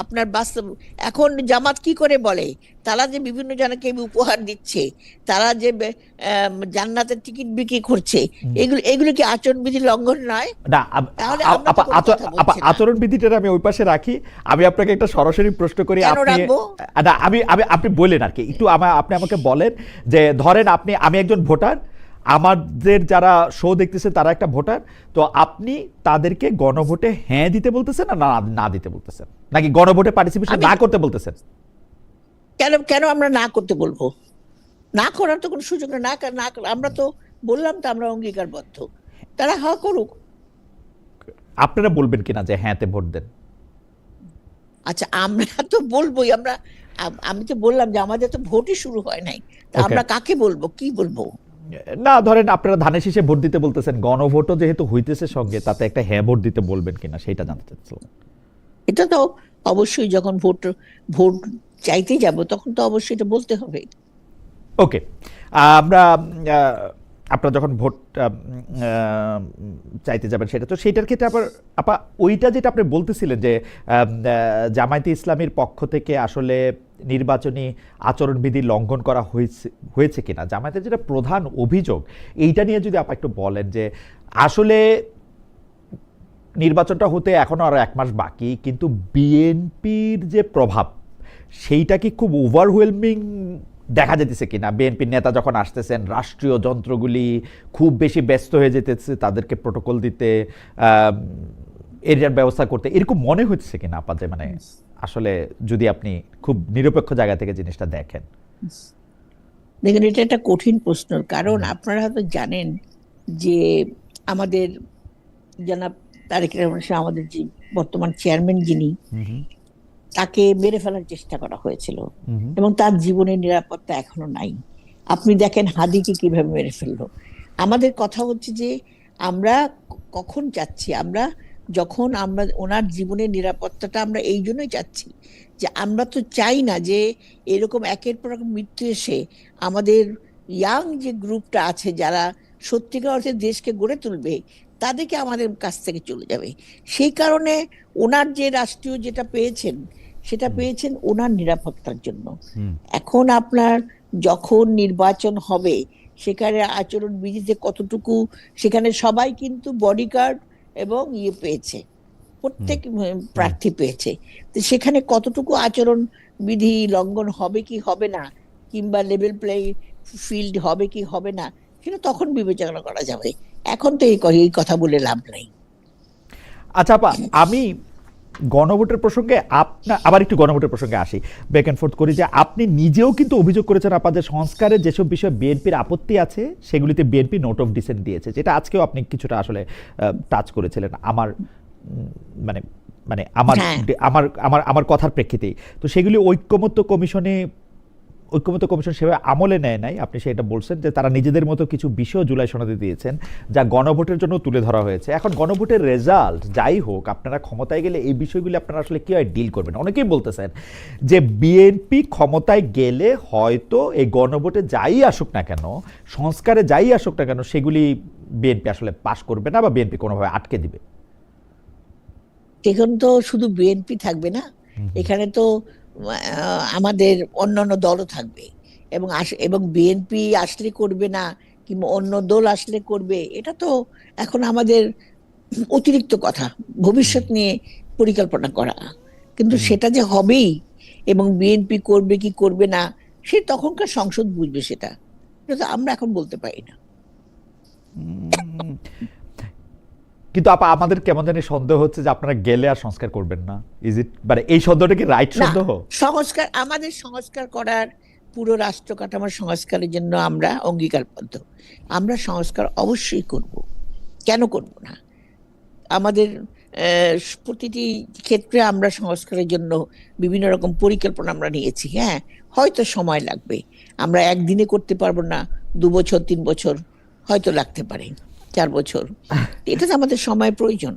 আপনার বাস্তব। এখন জামাত কি করে বলে তারা যে বিভিন্ন জনকে উপহার দিচ্ছে, তারা যে জান্নাতের টিকিট বিক্রি করছে, হুম। এগুলো এগুলো কি আচরণবিধি লঙ্ঘন নয়? না তাহলে আমরা তো কোনো কথা আপা, বলছি না। আচরণ বিধিটা আমি ওই পাশে রাখি। আমি আপনাকে একটা সরাসরি প্রশ্ন করি, কেন আপনি রাখবো? না, আমি আমি আপনি বলেন আর কি একটু, আপনি আমাকে বলেন যে ধরেন আমি একজন ভোটার, আমাদের যারা শো দেখতেছে তারা একটা ভোটার, তো আপনি তাদেরকে গণভোটে হ্যাঁ দিতে বলতেছেন না না দিতে বলতেছেন, নাকি গণভোটে পার্টিসিপেশন আমি না করতে বলতেছেন? কেন কেন আমরা না করতে বলবো? না করার তো কোনো সুযোগ নেই। আমরা তো বললাম তো আমরা অঙ্গীকারবদ্ধ, তারা হ্যাঁ করুক। আপনারা বলবেন কিনা যে হ্যাঁতে ভোট দেন? আচ্ছা, আমরা তো বলবোই। আমি তো বললাম যে আমাদের তো ভোটই শুরু হয় নাই, তা ওকে। আমরা কাকে বলবো, কি বলবো? না ধরেন আপনারা ধানের শীষে ভোট দিতে বলতেছেন, গণভোটও যেহেতু হইতেছে সঙ্গে, তাতে একটা হ্যাঁ ভোট দিতে বলবেন কিনা সেটা জানতে চাচ্ছিলাম। এটা তো অবশ্যই যখন ভোট ভোট চাইতে যাব তখন তো অবশ্যই এটা বলতে হবে। ওকে। আমরা আপনারা যখন ভোট চাইতে যাবেন, সেটা তো সেইটার ক্ষেত্রে আবার আপা ওইটা যেটা আপনি বলতেছিলেন যে জামায়াতে ইসলামীর পক্ষ থেকে আসলে নির্বাচনী আচরণবিধি লঙ্ঘন করা হয়েছে কিনা, জামায়াতের যেটা প্রধান অভিযোগ, এইটা নিয়ে যদি আপা একটু বলেন যে আসলে নির্বাচনটা হতে এখনো আরো 1 মাস বাকি, কিন্তু বিএনপির যে প্রভাব সেইটা কি খুব ওভারওয়েলমিং দেখা যেতেছে কিনা? বিএনপির নেতা যখন আসতেছেন, রাষ্ট্রীয় যন্ত্রগুলি খুব বেশি ব্যস্ত হয়ে যেতেছে তাদেরকে প্রোটোকল দিতে, এরিয়ার ব্যবস্থা করতে, এরকম মনে হচ্ছে কিনা আপা? যে মানে আসলে যদি আপনি খুব নিরপেক্ষ জায়গা থেকে জিনিসটা দেখেন। দেখেন, এটা একটা কঠিন প্রশ্ন, কারণ আপনারা হয়তো জানেন যে আমাদের জনাব তারেক রহমান সাহেব, আমাদের যে বর্তমান চেয়ারম্যান যিনি, তাকে মেরে ফেলার চেষ্টা করা হয়েছিল এবং তার জীবনের নিরাপত্তা এখনো নাই। আপনি দেখেন হাদিকে কিভাবে মেরে ফেললো। আমাদের কথা হচ্ছে যে আমরা কখন চাচ্ছি, আমরা যখন আমরা ওনার জীবনের নিরাপত্তাটা আমরা এই জন্যই চাচ্ছি যে আমরা তো চাই না যে এরকম একের পর এক মৃত্যু এসে আমাদের ইয়াং যে গ্রুপটা আছে যারা সত্যিকার অর্থে দেশকে গড়ে তুলবে তাদেরকে আমাদের কাছ থেকে চলে যাবে। সেই কারণে ওনার যে রাষ্ট্রীয় যেটা পেয়েছেন সেটা পেয়েছেন ওনার নিরাপত্তার জন্য। এখন আপনার যখন নির্বাচন হবে সেখানে আচরণ বিধিতে কতটুকু, সেখানে সবাই কিন্তু বডিগার্ড এবং ইয়ে পেয়েছে, প্রত্যেক প্রার্থী পেয়েছে, তো সেখানে কতটুকু আচরণ বিধি লঙ্ঘন হবে কি হবে না, কিংবা লেভেল প্লে ফিল্ড হবে কি হবে না, সেটা তখন বিবেচনা করা যাবে। এখন তো এই কথা বলে লাভ নাই। আচ্ছা আপা, আমি গণভোটের প্রসঙ্গে আবার একটু গণভোটের প্রসঙ্গে আসি, ব্যাক অ্যান্ড ফোর্থ করি, যে আপনি নিজেও কিন্তু অভিযোগ করেছেন আপনাদের সংস্কারের যেসব বিষয়ে বিএনপির আপত্তি আছে সেগুলিতে বিএনপি নোট অফ ডিসেন্ট দিয়েছে, যেটা আজকেও আপনি কিছুটা আসলে টাচ করেছিলেন আমার মানে মানে আমার আমার আমার আমার কথার প্রেক্ষিতেই। তো সেগুলি ঐক্যমত্য কমিশন সেভাবে আমলে নেয় নাই, আপনি সেটা বলছেন যে তারা নিজেদের মতো কিছু বিষয় জুলাই সনদে দিয়েছেন যা গণভোটের জন্য তুলে ধরা হয়েছে। এখন গণভোটের রেজাল্ট যাই হোক, আপনারা ক্ষমতায় গেলে এই বিষয়গুলি আপনারা আসলে কীভাবে ডিল করবেন? অনেকেই বলতেছেন যে বিএনপি ক্ষমতায় গেলে হয়তো এই গণভোটে যাই আসুক না কেন, সংস্কারে যাই আসুক না কেন, সেগুলি বিএনপি আসলে পাশ করবে না বা বিএনপি কোনোভাবে আটকে দিবে। এখন তো শুধু বিএনপি থাকবে না, এখানে তো আমাদের অন্যান্য দলও থাকবে, এবং বিএনপি আসলে করবে না কিংবা অন্য দল আসলে করবে, এটা তো এখন আমাদের অতিরিক্ত কথা, ভবিষ্যৎ নিয়ে পরিকল্পনা করা। কিন্তু সেটা যে হবেই এবং বিএনপি করবে কি করবে না সে তখনকার সংসদ বুঝবে, সেটা তো আমরা এখন বলতে পারি না। কিন্তু আপা আমাদের কেমন জানি সন্দেহ হচ্ছে যে আপনারা গেলে আর সংস্কার করবেন না। ইজ ইট, মানে এই সন্দেহটা কি রাইট সন্দেহ? আমাদের সংস্কার করার, পুরো রাষ্ট্র কাঠামোর সংস্কারের জন্য আমরা অঙ্গীকারবদ্ধ। আমরা সংস্কার অবশ্যই করব, কেন করব না? আমাদের প্রতিটি ক্ষেত্রে আমরা সংস্কারের জন্য বিভিন্ন রকম পরিকল্পনা আমরা নিয়েছি। হ্যাঁ, হয়তো সময় লাগবে, আমরা একদিনে করতে পারবো না, 2 বছর 3 বছর হয়তো লাগতে পারে, 4 বছর, এটা তো আমাদের সময় প্রয়োজন।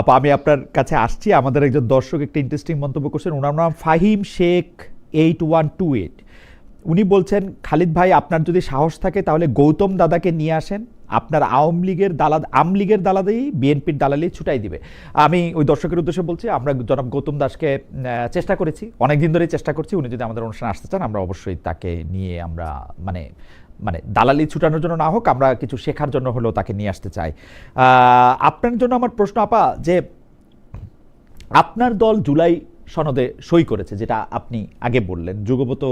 আপা আমি আপনার কাছে আসছি, আমাদের একজন দর্শক একটা ইন্টারেস্টিং মন্তব্য করছেন, ওনার নাম ফাহিম শেখ 8128। উনি বলছেন, খালিদ ভাই আপনার যদি সাহস থাকে তাহলে গৌতম দাদাকে নিয়ে আসেন, আপনার আওয়ামী লীগের দালাদেই বিএনপির দালালি ছুটাই দিবে। আমি ওই দর্শকের উদ্দেশ্যে বলছি, আমরা জনাব গৌতম দাসকে চেষ্টা করেছি, অনেকদিন ধরেই চেষ্টা করছি, উনি যদি আমাদের অনুষ্ঠানে আসতে চান আমরা অবশ্যই তাকে নিয়ে, আমরা মানে দালালি ছুটানোর জন্য না হোক, আমরা কিছু শেখার জন্য হলেও তাকে নিয়ে আসতে চাই। আপনার জন্য আমার প্রশ্ন আপা, যে আপনার দল জুলাই সনদে সই করেছে, যেটা আপনি আগে বললেন, যুগপত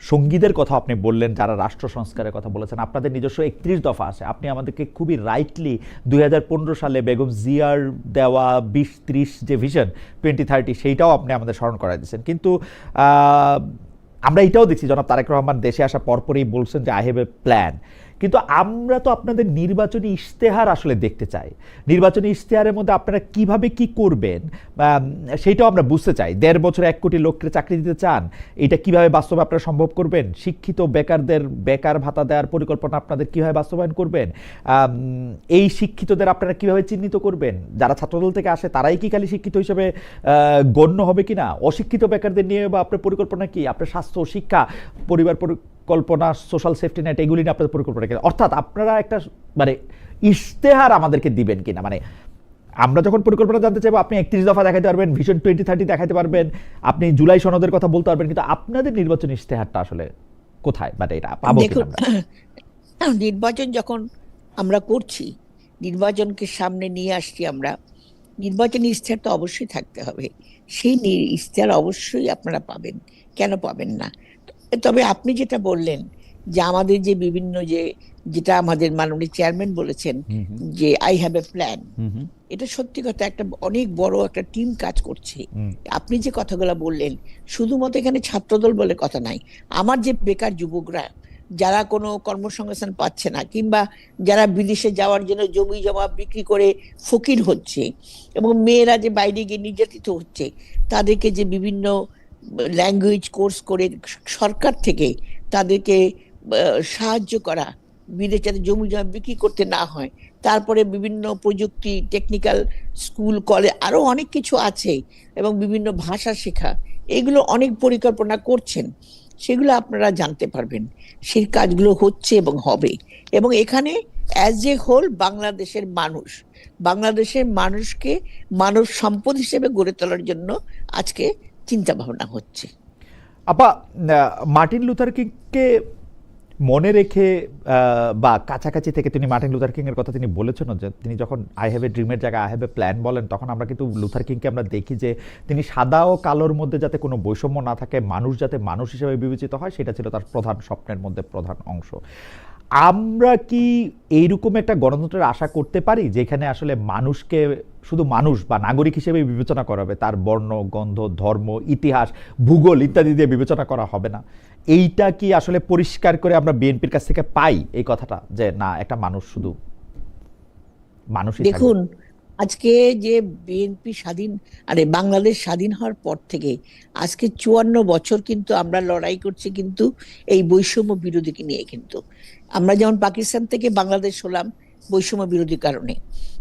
সঙ্গীদের কথা আপনি বললেন, যারা রাষ্ট্র সংস্কারের কথা বলেছেন, আপনাদের নিজস্ব 31 দফা আছে। আপনি আমাদেরকে খুবই রাইটলি 2015 সালে বেগম জিয়ার দেওয়া 20-30 যে ভিশন 2030, সেইটাও আপনি আমাদের স্মরণ করাই দিয়েছেন। কিন্তু আমরা এটাও দেখছি, জনাব তারেক রহমান দেশে আসার পরপরই বলছেন যে আই হ্যাভ এ প্ল্যান। কিন্তু আমরা তো আপনাদের নির্বাচনী ইশতেহার আসলে দেখতে চাই। নির্বাচনী ইশতেহারের মধ্যে আপনারা কিভাবে কি করবেন সেইটাও আমরা বুঝতে চাই। 1.5 বছরে 1 কোটি লোককে চাকরি দিতে চান, এটা কিভাবে বাস্তবে আপনারা সম্ভব করবেন? শিক্ষিত বেকারদের বেকার ভাতা দেওয়ার পরিকল্পনা আপনাদের কিভাবে বাস্তবায়ন করবেন? এই শিক্ষিতদের আপনারা কিভাবে চিহ্নিত করবেন? যারা ছাত্রদল থেকে আসে তারাই কি খালি শিক্ষিত হিসেবে গণ্য হবে কিনা? অশিক্ষিত বেকারদের নিয়ে বা আপনার পরিকল্পনা কি? আপনার স্বাস্থ্য, শিক্ষা, পরিবার পরিকল্পনা, সোশ্যাল সেফটি নেট, এগুলি নিয়ে আপনাদের পরিকল্পনা কি? অর্থাৎ আপনারা একটা মানে ইশতেহার আমাদেরকে দিবেন কিনা? মানে আমরা যখন পরিকল্পনা জানতে চাইবো, আপনি 31 দফা দেখাতে পারবেন, ভিশন 2030 দেখাতে পারবেন, আপনি জুলাই সনদের কথা বলতে পারবেন, কিন্তু আপনাদের নির্বাচনী ইশতেহারটা আসলে কোথায়? মানে এটা পাবো কিনা আমরা? নির্বাচন যখন আমরা করছি, নির্বাচনকে সামনে নিয়ে আসছি আমরা, নির্বাচনী ইশতেহার তো অবশ্যই থাকতে হবে, সেই ইশতেহার অবশ্যই আপনারা পাবেন, কেন পাবেন না? তবে আপনি যেটা বললেন যে আমাদের যে বিভিন্ন যেটা আমাদের মাননীয় চেয়ারম্যান বলেছেন হুম হুম যে আই হ্যাভ এ প্ল্যান, হুম হুম এটা সত্যি কথা, একটা অনেক বড় একটা টিম কাজ করছে। হুম আপনি যে কথাগুলো বললেন, শুধুমাত্র এখানে ছাত্রদল বলে কথা নাই, আমার যে বেকার যুবকরা যারা কোনো কর্মসংস্থান পাচ্ছে না, কিংবা যারা বিদেশে যাওয়ার জন্য জমি জমা বিক্রি করে ফকির হচ্ছে, এবং মেয়েরা যে বাইরে গিয়ে নির্যাতিত হচ্ছে, তাদেরকে যে বিভিন্ন ল্যাঙ্গুয়েজ কোর্স করে সরকার থেকে তাদেরকে সাহায্য করা, বিদেশে যাতে জমি জমা বিক্রি করতে না হয়, তারপরে বিভিন্ন প্রযুক্তি টেকনিক্যাল স্কুল কলেজ আরো অনেক কিছু আছে, এবং বিভিন্ন ভাষা শেখা, এগুলো অনেক পরিকল্পনা করছেন, সেগুলো আপনারা জানতে পারবেন। সেই কাজগুলো হচ্ছে এবং হবে। এবং এখানে অ্যাজ এ হোল বাংলাদেশের মানুষকে মানব সম্পদ হিসেবে গড়ে তোলার জন্য আজকে চিন্তা ভাবনা হচ্ছে। আপা, মার্টিন লুথার কিংকে মনে রেখে বা কাছাকাছি থেকে তিনি মার্টিন লুথার কিং এর কথা তিনি বলেছেন যে তিনি যখন আই হ্যাভ এ ড্রিমের জায়গায় আই হ্যাভ এ প্ল্যান বলেন, তখন আমরা কিন্তু লুথার কিংকে আমরা দেখি যে তিনি সাদা ও কালোর মধ্যে যাতে কোনো বৈষম্য না থাকে, মানুষ যাতে মানুষ হিসেবে বিবেচিত হয়, সেটা ছিল তার প্রধান স্বপ্নের মধ্যে প্রধান অংশ। আমরা কি এইরকম একটা গণতন্ত্রের আশা করতে পারি যেখানে আসলে মানুষকে শুধু মানুষ বা নাগরিক হিসেবে বিবেচনা করা হবে, তার বর্ণ, গন্ধ, ধর্ম, ইতিহাস, ভূগোল ইত্যাদি দিয়ে বিবেচনা করা হবে না? এইটা কি আসলে পরিষ্কার করে আমরা বিএনপির কাছ থেকে পাই এই কথাটা, যে না, একটা মানুষ শুধু মানুষই থাকবে? দেখুন, আজকে যে বিএনপি স্বাধীন, বাংলাদেশ স্বাধীন হওয়ার পর থেকে আজকে 54 বছর কিন্তু আমরা লড়াই করছি কিন্তু এই বৈষম্য বিরোধীকে নিয়ে। কিন্তু আমরা যেমন পাকিস্তান থেকে বাংলাদেশ হলাম বৈষম্য বিরোধী কারণে,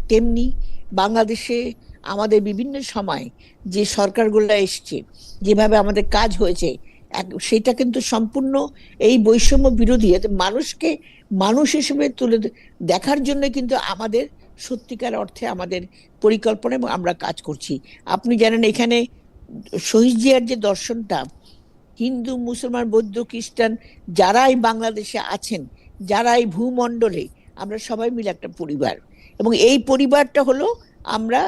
তেমনি বাংলাদেশে আমাদের বিভিন্ন সময় যে সরকারগুলো এসছে, যেভাবে আমাদের কাজ হয়েছে, সেটা কিন্তু সম্পূর্ণ এই বৈষম্য বিরোধী, যাতে মানুষকে মানুষ হিসেবে দেখার জন্য কিন্তু আমাদের সত্যিকার অর্থে আমাদের পরিকল্পনা এবং আমরা কাজ করছি। আপনি জানেন এখানে শহীদ জিয়ার যে দর্শনটা, হিন্দু মুসলমান বৌদ্ধ খ্রিস্টান যারাই বাংলাদেশে আছেন, যারাই ভূমণ্ডলে, আমরা সবাই মিলে একটা পরিবার, এবং এই পরিবারটা হলো আমরা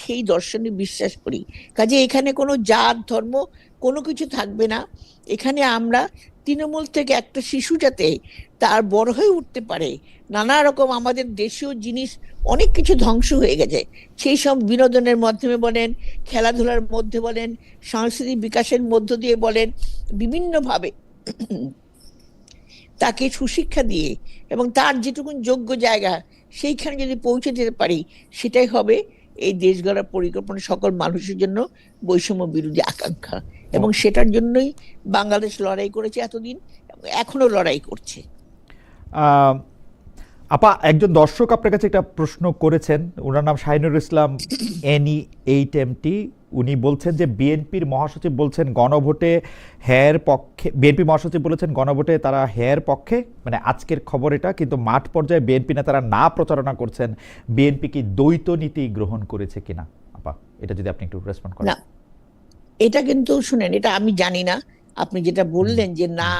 সেই দর্শনে বিশ্বাস করি। কাজে এখানে কোনো জাত ধর্ম কোনো কিছু থাকবে না। এখানে আমরা তৃণমূল থেকে একটা শিশু যাতে তার বড় হয়ে উঠতে পারে, নানা রকম আমাদের দেশীয় জিনিস অনেক কিছু ধ্বংস হয়ে গেছে, সেই সব বিনোদনের মাধ্যমে বলেন, খেলাধুলার মধ্যে বলেন, সাংস্কৃতিক বিকাশের মধ্য দিয়ে বলেন, বিভিন্নভাবে তাকে সুশিক্ষা দিয়ে এবং তার যেটুকুন যোগ্য জায়গা সেইখানে যদি পৌঁছে যেতে পারি, সেটাই হবে এই দেশ গড়ার পরিকল্পনা সকল মানুষের জন্য বৈষম্য বিরোধী আকাঙ্ক্ষা। এবং সেটার জন্যই বাংলাদেশ লড়াই করেছে এতদিন, এবং এখনো লড়াই করছে। আহ, আপা, একজন দর্শক আপনার কাছে একটা প্রশ্ন করেছেন, ওনার নাম শাহিনুর ইসলাম NE8MT। উনি বলছেন যে বিএনপির মহাসচিব বলছেন গণভোটে হ্যার পক্ষে, বিএনপি মহাসচিব বলেছেন গণভোটে তারা হ্যার পক্ষে, মানে আজকের খবর এটা, কিন্তু মাঠ পর্যায়ে বিএনপি নেতারা না প্রচারণা করছেন। বিএনপি কি দ্বৈত নীতি গ্রহণ করেছে কিনা? আপা, এটা যদি আপনি একটু রেসপন্ড করেন। না, এটা কিন্তু শুনেন, এটা আমি জানি না, আপনি যেটা বললেন যে না,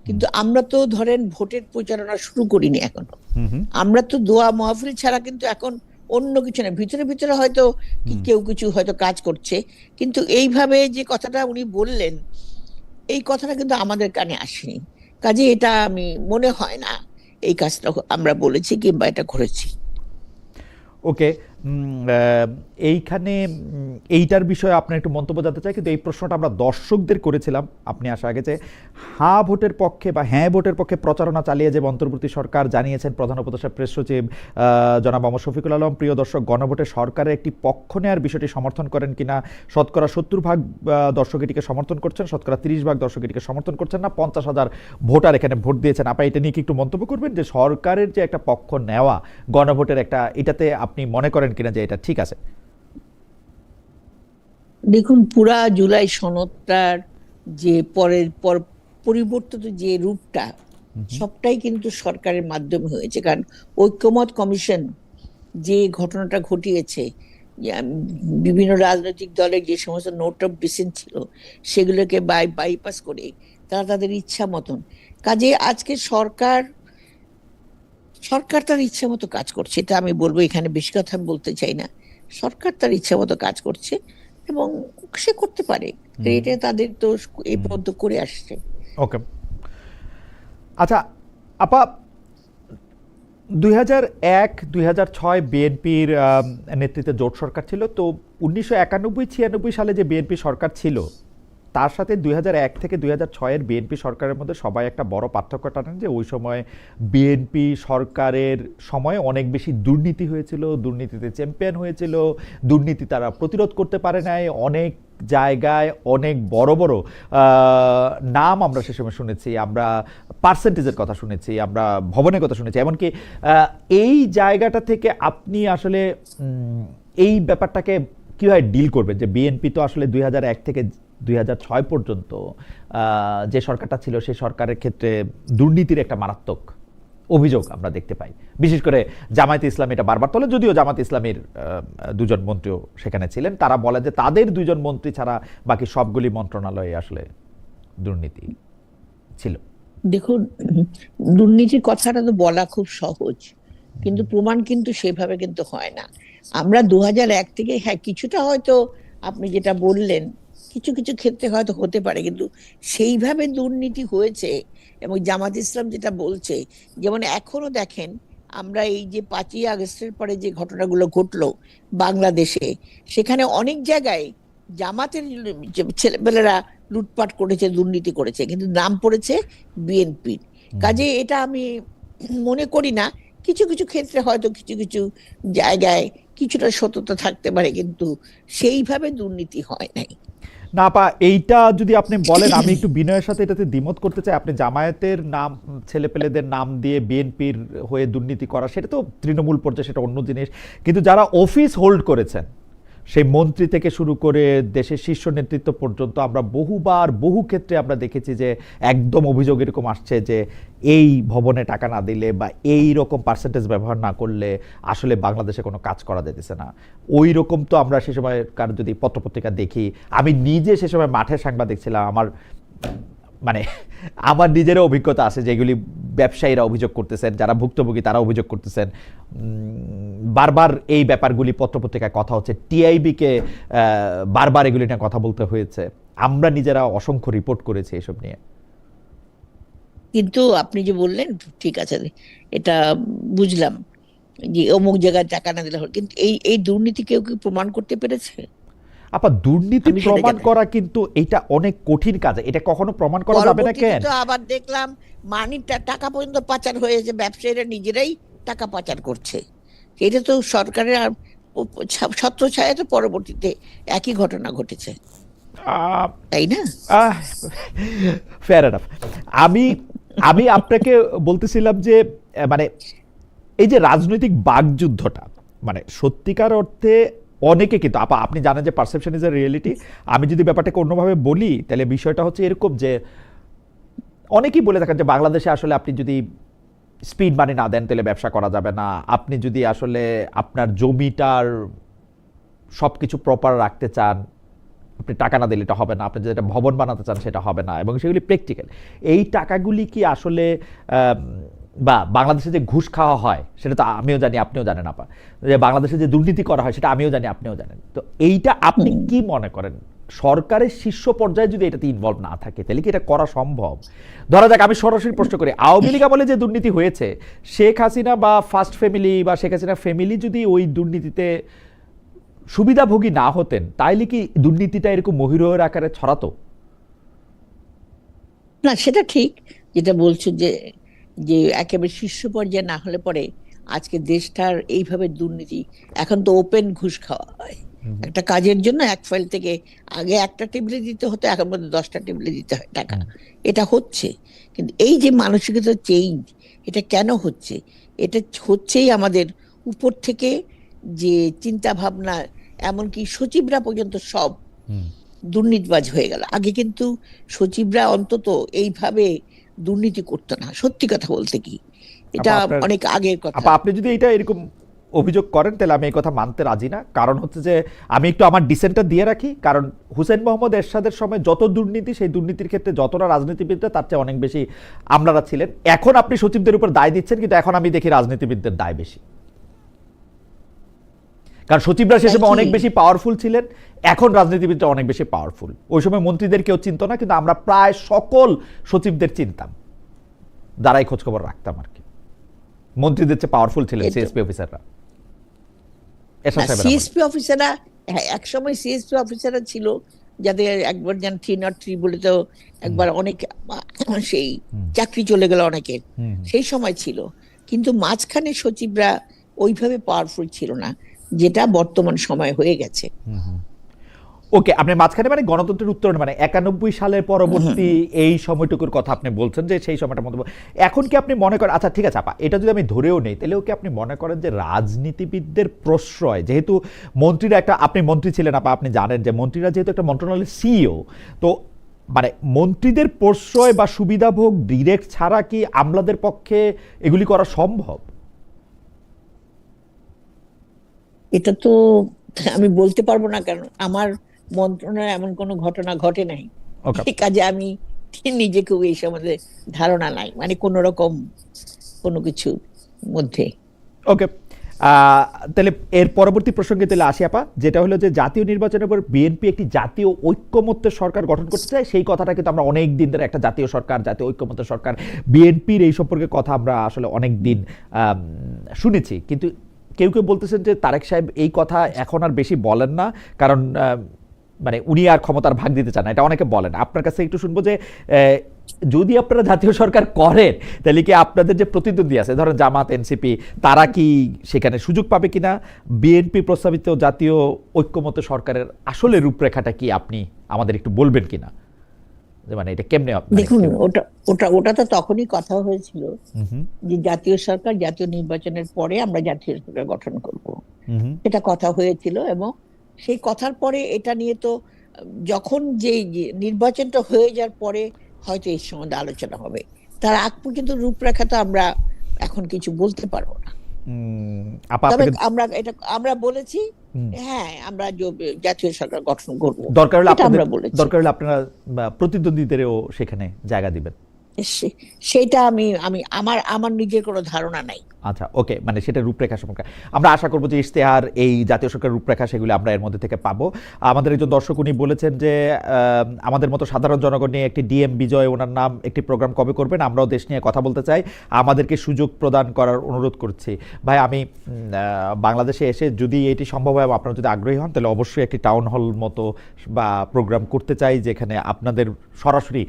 কিন্তু আমরা তো ধরেন ভোটের প্রচারণা শুরু করিনি এখনো। হুম হুম আমরা তো দোয়া মাহফিল ছাড়া কিন্তু এখন অন্য কিছু না, ভিতরে ভিতরে হয়তো কেউ কিছু হয়তো কাজ করছে, কিন্তু এইভাবে যে কথাটা উনি বললেন, এই কথাটা কিন্তু আমাদের কানে আসেনি। কাজে এটা আমি মনে হয় না এই কাজটা আমরা বলেছি কিংবা এটা করেছি। ওকে। এইখানে এইটার বিষয়ে আপনার একটু মন্তব্য জানতে চাই, কিন্তু এই প্রশ্নটা আমরা দর্শকদের করেছিলাম আপনি আসার আগে, যে হ্যাঁ ভোটের পক্ষে বা হ্যাঁ ভোটের পক্ষে প্রচারণা চালিয়ে যে অন্তর্বর্তী সরকার, জানিয়েছেন প্রধান উপদেষ্টা প্রেস সচিব জনাব মোহাম্মদ শফিকুল আলম। প্রিয় দর্শক, গণভোটে সরকারের একটি পক্ষ নেওয়ার বিষয়টি সমর্থন করেন কিনা? শতকরা 70% দর্শক এটিকে সমর্থন করছেন, শতকরা 30% দর্শক এটিকে সমর্থন করছেন না। 50,000 ভোটার এখানে ভোট দিয়েছেন। আপনি এটা নিয়ে কি একটু মন্তব্য করবেন, যে সরকারের যে একটা পক্ষ নেওয়া গণভোটের একটা, এটাতে আপনি মনে করেন কিনা যে এটা ঠিক আছে? দেখুন, পুরা জুলাই সনদটার যে পরিবর্তিত যে রূপটা, সবটাই কিন্তু সরকারের মাধ্যমে হয়েছে। কারণ ঐক্যমত কমিশন যে ঘটনাটা ঘটিয়েছে, বিভিন্ন রাজনৈতিক দলের যে সমস্ত নোট অফ ডিসেন্ট ছিল, সেগুলোকে বাইপাস করে তারা তাদের ইচ্ছা মতন কাজে, আজকে সরকার তার ইচ্ছা মতো কাজ করছে। এটা আমি বলবো, এখানে বেশি কথা আমি বলতে চাই না। সরকার তার ইচ্ছা মতো কাজ করছে এবং সে করতে পারে, এটা তাদের তো এই পর্যন্ত করে আসছে। ওকে, আচ্ছা আপা, 2001-2006 বিএনপির নেতৃত্বে জোট সরকার ছিল, তো 1991-96 সালে যে বিএনপি সরকার ছিল তার সাথে 2001 থেকে 2006-এর বিএনপি সরকারের মধ্যে সবাই একটা বড় পার্থক্য টানেন যে ওই সময় বিএনপি সরকারের সময় অনেক বেশি দুর্নীতি হয়েছিল, দুর্নীতিতে চ্যাম্পিয়ন হয়েছিল, দুর্নীতি তারা প্রতিরোধ করতে পারে নাই, অনেক জায়গায় অনেক বড় বড় নাম আমরা সে সময় শুনেছি, আমরা পার্সেন্টেজের কথা শুনেছি, আমরা ভবনের কথা শুনেছি, এমনকি এই জায়গাটা থেকে আপনি আসলে এই ব্যাপারটাকে কীভাবে ডিল করবেন যে বিএনপি তো আসলে 2001 থেকে 2006 পর্যন্ত যে সরকারটা ছিল সেই সরকারের ক্ষেত্রে দুর্নীতির একটা মারাত্মক অভিযোগ আমরা দেখতে পাই, বিশেষ করে জামায়াতে ইসলামী এটা বারবার তোলে, যদিও জামায়াতে ইসলামীর দুজন মন্ত্রীও সেখানে ছিলেন, তারা বলে যে তাদের দুজন মন্ত্রী ছাড়া বাকি সবগুলি মন্ত্রণালয়ে আসলে দুর্নীতি ছিল। দেখুন, দুর্নীতির কথাটা তো বলা খুব সহজ, কিন্তু প্রমাণ কিন্তু সেভাবে কিন্তু হয় না। আমরা 2001 থেকে, হ্যাঁ কিছুটা হয়তো আপনি যেটা বললেন কিছু কিছু ক্ষেত্রে হয়তো হতে পারে, কিন্তু সেইভাবে দুর্নীতি হয়েছে এবং জামাত ইসলাম যেটা বলছে, যেমন এখনো দেখেন আমরা এই যে 5ই আগস্টের পরে যে ঘটনাগুলো ঘটলো বাংলাদেশে, সেখানে অনেক জায়গায় জামাতের ছেলেপেলেরা লুটপাট করেছে, দুর্নীতি করেছে, কিন্তু নাম পড়েছে বিএনপির। কাজে এটা আমি মনে করি না, কিছু কিছু ক্ষেত্রে হয়তো কিছু কিছু জায়গায় কিছুটা সততা থাকতে পারে, কিন্তু সেইভাবে দুর্নীতি হয় নাই। না আপা, এইটা যদি আপনি বলেন, আমি একটু বিনয়ের সাথে এটাতে দ্বিমত করতে চাই। আপনি জামায়াতের নাম, ছেলেপেলেদের নাম দিয়ে বিএনপির হয়ে দুর্নীতি করা, সেটা তো তৃণমূল পর্যায়ে, সেটা অন্য জিনিস, কিন্তু যারা অফিস হোল্ড করেছেন সেই মন্ত্রী থেকে শুরু করে দেশের শীর্ষ নেতৃত্ব পর্যন্ত আমরা বহুবার বহু ক্ষেত্রে আমরা দেখেছি যে একদম অভিযোগ এরকম আসছে যে এই ভবনে টাকা না দিলে বা এই রকম পার্সেন্টেজ ব্যবহার না করলে আসলে বাংলাদেশে কোনো কাজ করা যেতেছে না। ওই রকম তো আমরা সে সময়কার যদি পত্রপত্রিকা দেখি, আমি নিজে সে সময় মাঠে সাংবাদিক ছিলাম, আমার নিজেরও অভিজ্ঞতা আছে যেগুলি ব্যবসায়ীরা অভিযোগ করতেছেন, যারা ভুক্তভোগী তারা অভিযোগ করতেছেন, বারবার এই ব্যাপারগুলি পত্রপত্রিকায় কথা হচ্ছে, টিআইবিকে বারবার এগুলি নিয়ে কথা বলতে হয়েছে, আমরা নিজেরা অসংখ্য রিপোর্ট করেছি এসব নিয়ে। কিন্তু আপনি যে বললেন ঠিক আছে, এটা বুঝলাম যে অমুক জায়গায় টাকা না দিলে হলো, কিন্তু এই এই দুর্নীতি কেউ কি প্রমাণ করতে পেরেছে? আপা, দুর্নীতি প্রমাণ করা কিন্তু এটা অনেক কঠিন কাজ, এটা কখনো প্রমাণ করা যাবে না। কেন? তো আবার দেখলাম টাকা পর্যন্ত পাচার হয়েছে, ব্যবসায়ীরা নিজেরাই টাকা পাচার করছে। এটা তো সরকারের ছত্রছায়া, তো পরবর্তীতে একই ঘটনা ঘটেছে, তাই না? Fair enough. আমি আপনাকে বলতেছিলাম যে এই যে রাজনৈতিক বাকযুদ্ধটা, সত্যিকার অর্থে অনেকে কিন্তু আপনি জানেন যে পারসেপশন ইজ এ রিয়েলিটি। আমি যদি ব্যাপারটাকে অন্যভাবে বলি তাহলে বিষয়টা হচ্ছে এরকম যে অনেকেই বলে থাকেন যে বাংলাদেশে আসলে আপনি যদি স্পিড মানি না দেন তাহলে ব্যবসা করা যাবে না, আপনি যদি আসলে আপনার জমিটার সব কিছু প্রপার রাখতে চান, আপনি টাকা না দিলে এটা হবে না, আপনি যেটা ভবন বানাতে চান সেটা হবে না, এবং সেগুলি প্র্যাকটিক্যাল। এই টাকাগুলি কি আসলে বা বাংলাদেশে যে ঘুষ খাওয়া হয় সেটা তো আমিও জানি, আপনিও জানেন আপা, যে বাংলাদেশে যে দুর্নীতি করা হয় সেটা আমিও জানি, আপনিও জানেন। তো এইটা আপনি কি মনে করেন সরকারের শীর্ষ পর্যায়ে যদি এটাতে ইনভলভ না থাকে তাহলে কি এটা করা সম্ভব? ধরা যাক, আমি সরাসরি প্রশ্ন করি, আওয়ামী লীগ আমলে যে দুর্নীতি হয়েছে, শেখ হাসিনা বা ফার্স্ট ফ্যামিলি বা শেখ হাসিনা ফ্যামিলি যদি ওই দুর্নীতিতে সুবিধাভোগী না হতেন তাইলে কি দুর্নীতিটা এরকম মহিরুহের আকারে ছড়াতো? না, সেটা ঠিক যেটা বলছো, যে যে একেবারে শীর্ষ পর্যায়ে না হলে পরে আজকে দেশটার এইভাবে দুর্নীতি, এখন তো ওপেন ঘুষ খাওয়া হয় একটা কাজের জন্য। এক ফাইল থেকে আগে একটা টেবিলে দিতে হতো, এখন মধ্যে 10টা টেবিলে দিতে হয় টাকা। এটা হচ্ছে, কিন্তু এই যে মানসিকতা চেঞ্জ, এটা কেন হচ্ছে? এটা হচ্ছেই আমাদের উপর থেকে যে চিন্তা ভাবনা, এমনকি সচিবরা পর্যন্ত সব দুর্নীতিবাজ হয়ে গেল। আগে কিন্তু সচিবরা অন্তত এইভাবে দুর্নীতি করতো না, সত্যি কথা বলতে কি, এটা অনেক আগের কথা। আপনি যদি এটা এরকম অভিযোগ করেন তাহলে আমি এই কথা মানতে রাজি না। কারণ হচ্ছে যে আমি একটু আমার ডিসেন্টটা দিয়ে রাখি, কারণ হুসেইন মোহাম্মদ এরশাদের সময় যত দুর্নীতি, সেই দুর্নীতির ক্ষেত্রে যতটা রাজনীতিবিদরা তার চেয়ে অনেক বেশি আমলারা ছিলেন। এখন আপনি সচিবদের উপর দায় দিচ্ছেন, কিন্তু এখন আমি দেখি রাজনীতিবিদদের দায় বেশি। কারণ সচিবরা সে সময় তাই কি? অনেক বেশি পাওয়ারফুল ছিলেন, এখন রাজনীতিবিদরা অনেক বেশি পাওয়ারফুল। ওই সময় মন্ত্রীদের কেউ চিনত না, কিন্তু আমরা প্রায় সকল সচিবদের চিনতাম, যারাই খোঁজখবর রাখতাম আর কি। মন্ত্রীদের চেয়ে পাওয়ারফুল ছিলেন এই তো। সিএসপি অফিসাররা, এরশাদ সাহেবের আমলে। সিএসপি অফিসাররা, হ্যাঁ একসময় সিএসপি অফিসাররা ছিল, যাদের একবার যেন 303 বলে তো একবার অনেক সেই চাকরি চলে গেল অনেকের, সেই সময় ছিল। কিন্তু মাঝখানে সচিবরা ওইভাবে পাওয়ারফুল ছিল না, যেটা বর্তমান সময় হয়ে গেছে। ওকে, আপনি মাঝখানে মানে গণতন্ত্রের উত্তরণ মানে 91 সালের পরবর্তী এই সময়টুকুর কথা আপনি বলছেন, যে সেই সময়টার মধ্যে এখন কি আপনি মনে করেন, আচ্ছা ঠিক আছে আপা, এটা যদি আমি ধরেও নেই, তাহলেও কি আপনি মনে করেন যে রাজনীতিবিদদের প্রশ্রয়, যেহেতু মন্ত্রীরা একটা, আপনি মন্ত্রী ছিলেন আপা, আপনি জানেন যে মন্ত্রীরা যেহেতু একটা মন্ত্রণালয়ের সিইও, তো মানে মন্ত্রীদের প্রশ্রয় বা সুবিধাভোগ ডিরেক্ট ছাড়া কি আমলাদের পক্ষে এগুলি করা সম্ভব? এটা তো আমি বলতে পারবো না, কারণ আমার মন্ত্রণালয়ে এমন কোনো ঘটনা ঘটে নাই। ওকে, এই কাজে আমি নিজেকেও এই সম্বন্ধে ধারণা নাই, মানে কোন রকম কোনো কিছু মধ্যে। ওকে, তাহলে এর পরবর্তী প্রসঙ্গে তাহলে আসি আপা, যেটা হলো যে জাতীয় নির্বাচনের পর বিএনপি একটি জাতীয় ঐক্যমত্যের সরকার গঠন করতে চায়। সেই কথাটা কিন্তু আমরা অনেক দিন ধরে, একটা জাতীয় সরকার, জাতীয় ঐক্যমত্যের সরকার, বিএনপির এই সম্পর্কে কথা আমরা আসলে অনেক দিন শুনেছি, কিন্তু কেউ কেউ বলতেছেন যে তারেক সাহেব এই কথা এখন আর বেশি বলেন না, কারণ মানে উনি আর ক্ষমতার ভাগ দিতে চান না, এটা অনেকে বলেন। আপনার কাছে একটু শুনবো যে যদি আপনারা জাতীয় সরকার করেন, তাহলে কি আপনাদের যে প্রতিদ্বন্দ্বী আছে, ধরেন জামাত, এনসিপি, তারা কি সেখানে সুযোগ পাবে কিনা? বিএনপি প্রস্তাবিত জাতীয় ঐক্যমত্য সরকারের আসলে রূপরেখাটা কি আপনি আমাদের একটু বলবেন কিনা, যে মানে এটা কেমনে? দেখুন, ওটা ওটা ওটা তো তখনই কথা হয়েছিল যে জাতীয় সরকার, জাতীয় নির্বাচনের পরে আমরা জাতীয় সরকার গঠন করব, এটা কথা হয়েছিল। এবং সেই কথার পরে এটা নিয়ে তো যখন যে নির্বাচনটা হয়ে যাওয়ার পরে হয়তো এই সম্বন্ধে আলোচনা হবে, তার আগ পর্যন্ত রূপরেখা তো আমরা এখন কিছু বলতে পারবো না। আপা তবে আপনাকে আমরা বলেছি, হ্যাঁ আমরা জাতীয় সরকার গঠন করব, দরকার হলে এটা আপনাদের, আমরা বলেছি। দরকার হলে আপনারা প্রতিদ্বন্দ্বীদেরও সেখানে জায়গা দিবেন। সেটা আমি আমি আমার আমার নিজের কোনো ধারণা নাই। আচ্ছা, ওকে, মানে সেটা রূপরেখা সম্পর্কে আমরা আশা করবো যে ইশতেহার, এই জাতীয় সরকার রূপরেখা, সেগুলো আমরা এর মধ্যে থেকে পাবো। আমাদের একজন দর্শক উনি বলেছেন যে আমাদের মতো সাধারণ জনগণ নিয়ে একটি ডিএম বিজয়, ওনার নাম, একটি প্রোগ্রাম কবে করবেন? আমরাও দেশ নিয়ে কথা বলতে চাই, আমাদেরকে সুযোগ প্রদান করার অনুরোধ করছি। ভাই, আমি বাংলাদেশে এসে যদি এটি সম্ভব হয়, আপনারা যদি আগ্রহী হন, তাহলে অবশ্যই একটি টাউন হল মতো বা প্রোগ্রাম করতে চাই, যেখানে আপনাদের সরাসরি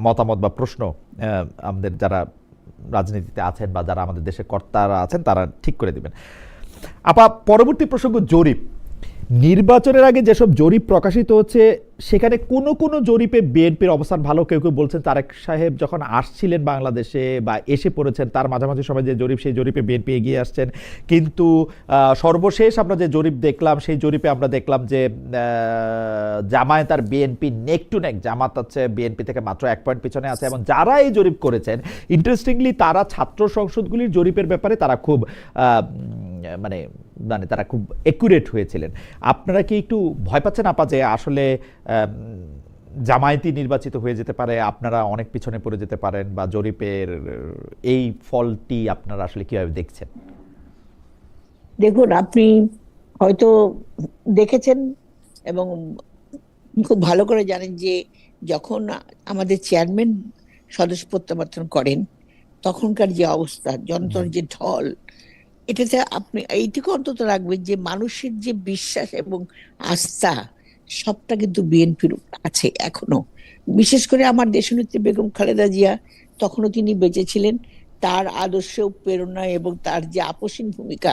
মতামত বা প্রশ্ন আমাদের যারা রাজনীতিতে আছেন বা যারা আমাদের দেশের কর্তারা আছেন তারা ঠিক করে দিবেন। আপা, পরবর্তী প্রসঙ্গ জরিপ। নির্বাচনের আগে যেসব জরিপ প্রকাশিত হচ্ছে, সেখানে কোনো কোনো জরিপে বিএনপির অবস্থান ভালো। কেউ কেউ বলছেন তারেক সাহেব যখন আসছিলেন বাংলাদেশে বা এসে পড়েছেন, তার মাঝামাঝি সময় যে জরিপ, সেই জরিপে বিএনপি এগিয়ে আসছেন। কিন্তু সর্বশেষ আমরা যে জরিপ দেখলাম, সেই জরিপে আমরা দেখলাম যে জামায়াত আর বিএনপি নেক টু নেক, জামাত আছে বিএনপি থেকে মাত্র 1 পয়েন্ট পিছনে আছে। এবং যারা এই জরিপ করেছেন, ইন্টারেস্টিংলি তারা ছাত্র সংসদগুলির জরিপের ব্যাপারে তারা খুব মানে মানে তারা খুব একুরেট হয়েছিলেন। আপনারা কি একটু ভয় পাচ্ছেন আপা যে আসলে জামায়াতি নির্বাচিত হয়ে যেতে পারে, আপনারা অনেক পিছনে পড়ে যেতে পারেন, বা জরিপের এই ফলটি আপনারা আসলে কিভাবে দেখছেন? দেখুন, আপনি হয়তো দেখেছেন এবং খুব ভালো করে জানেন যে যখন আমাদের চেয়ারম্যান সদস্য প্রত্যাবর্তন করেন, তখনকার যে অবস্থা, জনতার যে ঢল, এটাতে আপনি এইটুকু অন্তত রাখবেন যে মানুষের যে বিশ্বাস এবং আস্থা, সবটা কিন্তু বিএনপির আছে এখনো। বিশেষ করে আমার দেশনেত্রী বেগম খালেদা জিয়া, তখনও তিনি বেঁচে ছিলেন, তার আদর্শ, প্রেরণা এবং তার যে আপসীন ভূমিকা,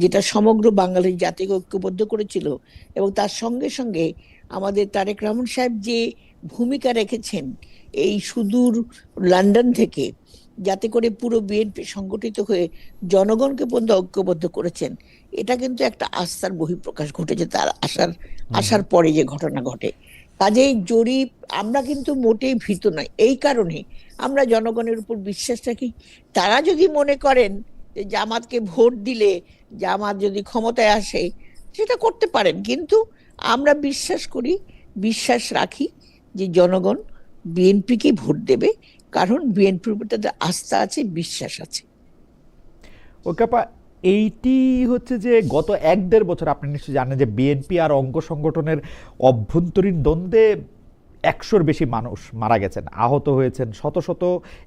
যেটা সমগ্র বাঙালির জাতিকে ঐক্যবদ্ধ করেছিল। এবং তার সঙ্গে সঙ্গে আমাদের তারেক রহমান সাহেব যে ভূমিকা রেখেছেন এই সুদূর লন্ডন থেকে, যাতে করে পুরো বিএনপি সংগঠিত হয়ে জনগণকে পর্যন্ত ঐক্যবদ্ধ করেছেন, এটা কিন্তু একটা আস্থার বহিঃপ্রকাশ ঘটেছে তার আসার পরে যে ঘটনা ঘটে। কাজেই জরিপ আমরা কিন্তু মোটেই ভীত নয়। এই কারণে আমরা জনগণের উপর বিশ্বাস রাখি। তারা যদি মনে করেন যে জামাতকে ভোট দিলে জামাত যদি ক্ষমতায় আসে, সেটা করতে পারেন, কিন্তু আমরা বিশ্বাস রাখি যে জনগণ বিএনপিকে ভোট দেবে, কারণ বিএনপির উপর তাদের আস্থা আছে, বিশ্বাস আছে। ওকে আপা, এইটি হচ্ছে যে গত 1-1.5 বছর আপনি নিশ্চয়ই জানেন যে বিএনপি আর অঙ্গ সংগঠনের অভ্যন্তরীণ দ্বন্দ্বে 100-র বেশি মানুষ মারা গেছেন, আহত হয়েছেন শত শত।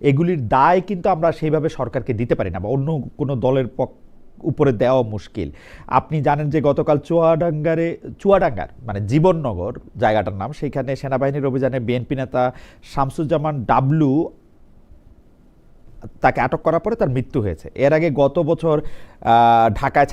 এগুলির দায় কিন্তু আমরা সেইভাবে সরকারকে দিতে পারি না, বা অন্য কোনো দলের উপরে দেওয়া মুশকিল। আপনি জানেন যে গতকাল চুয়াডাঙ্গার মানে জীবননগর জায়গাটার নাম, সেইখানে সেনাবাহিনীর অভিযানে বিএনপি নেতা শামসুজ্জামান ডাবলু তাকে আটক করার পরে তার মৃত্যু হয়েছে। এর আগে গত বছর ঢাকায়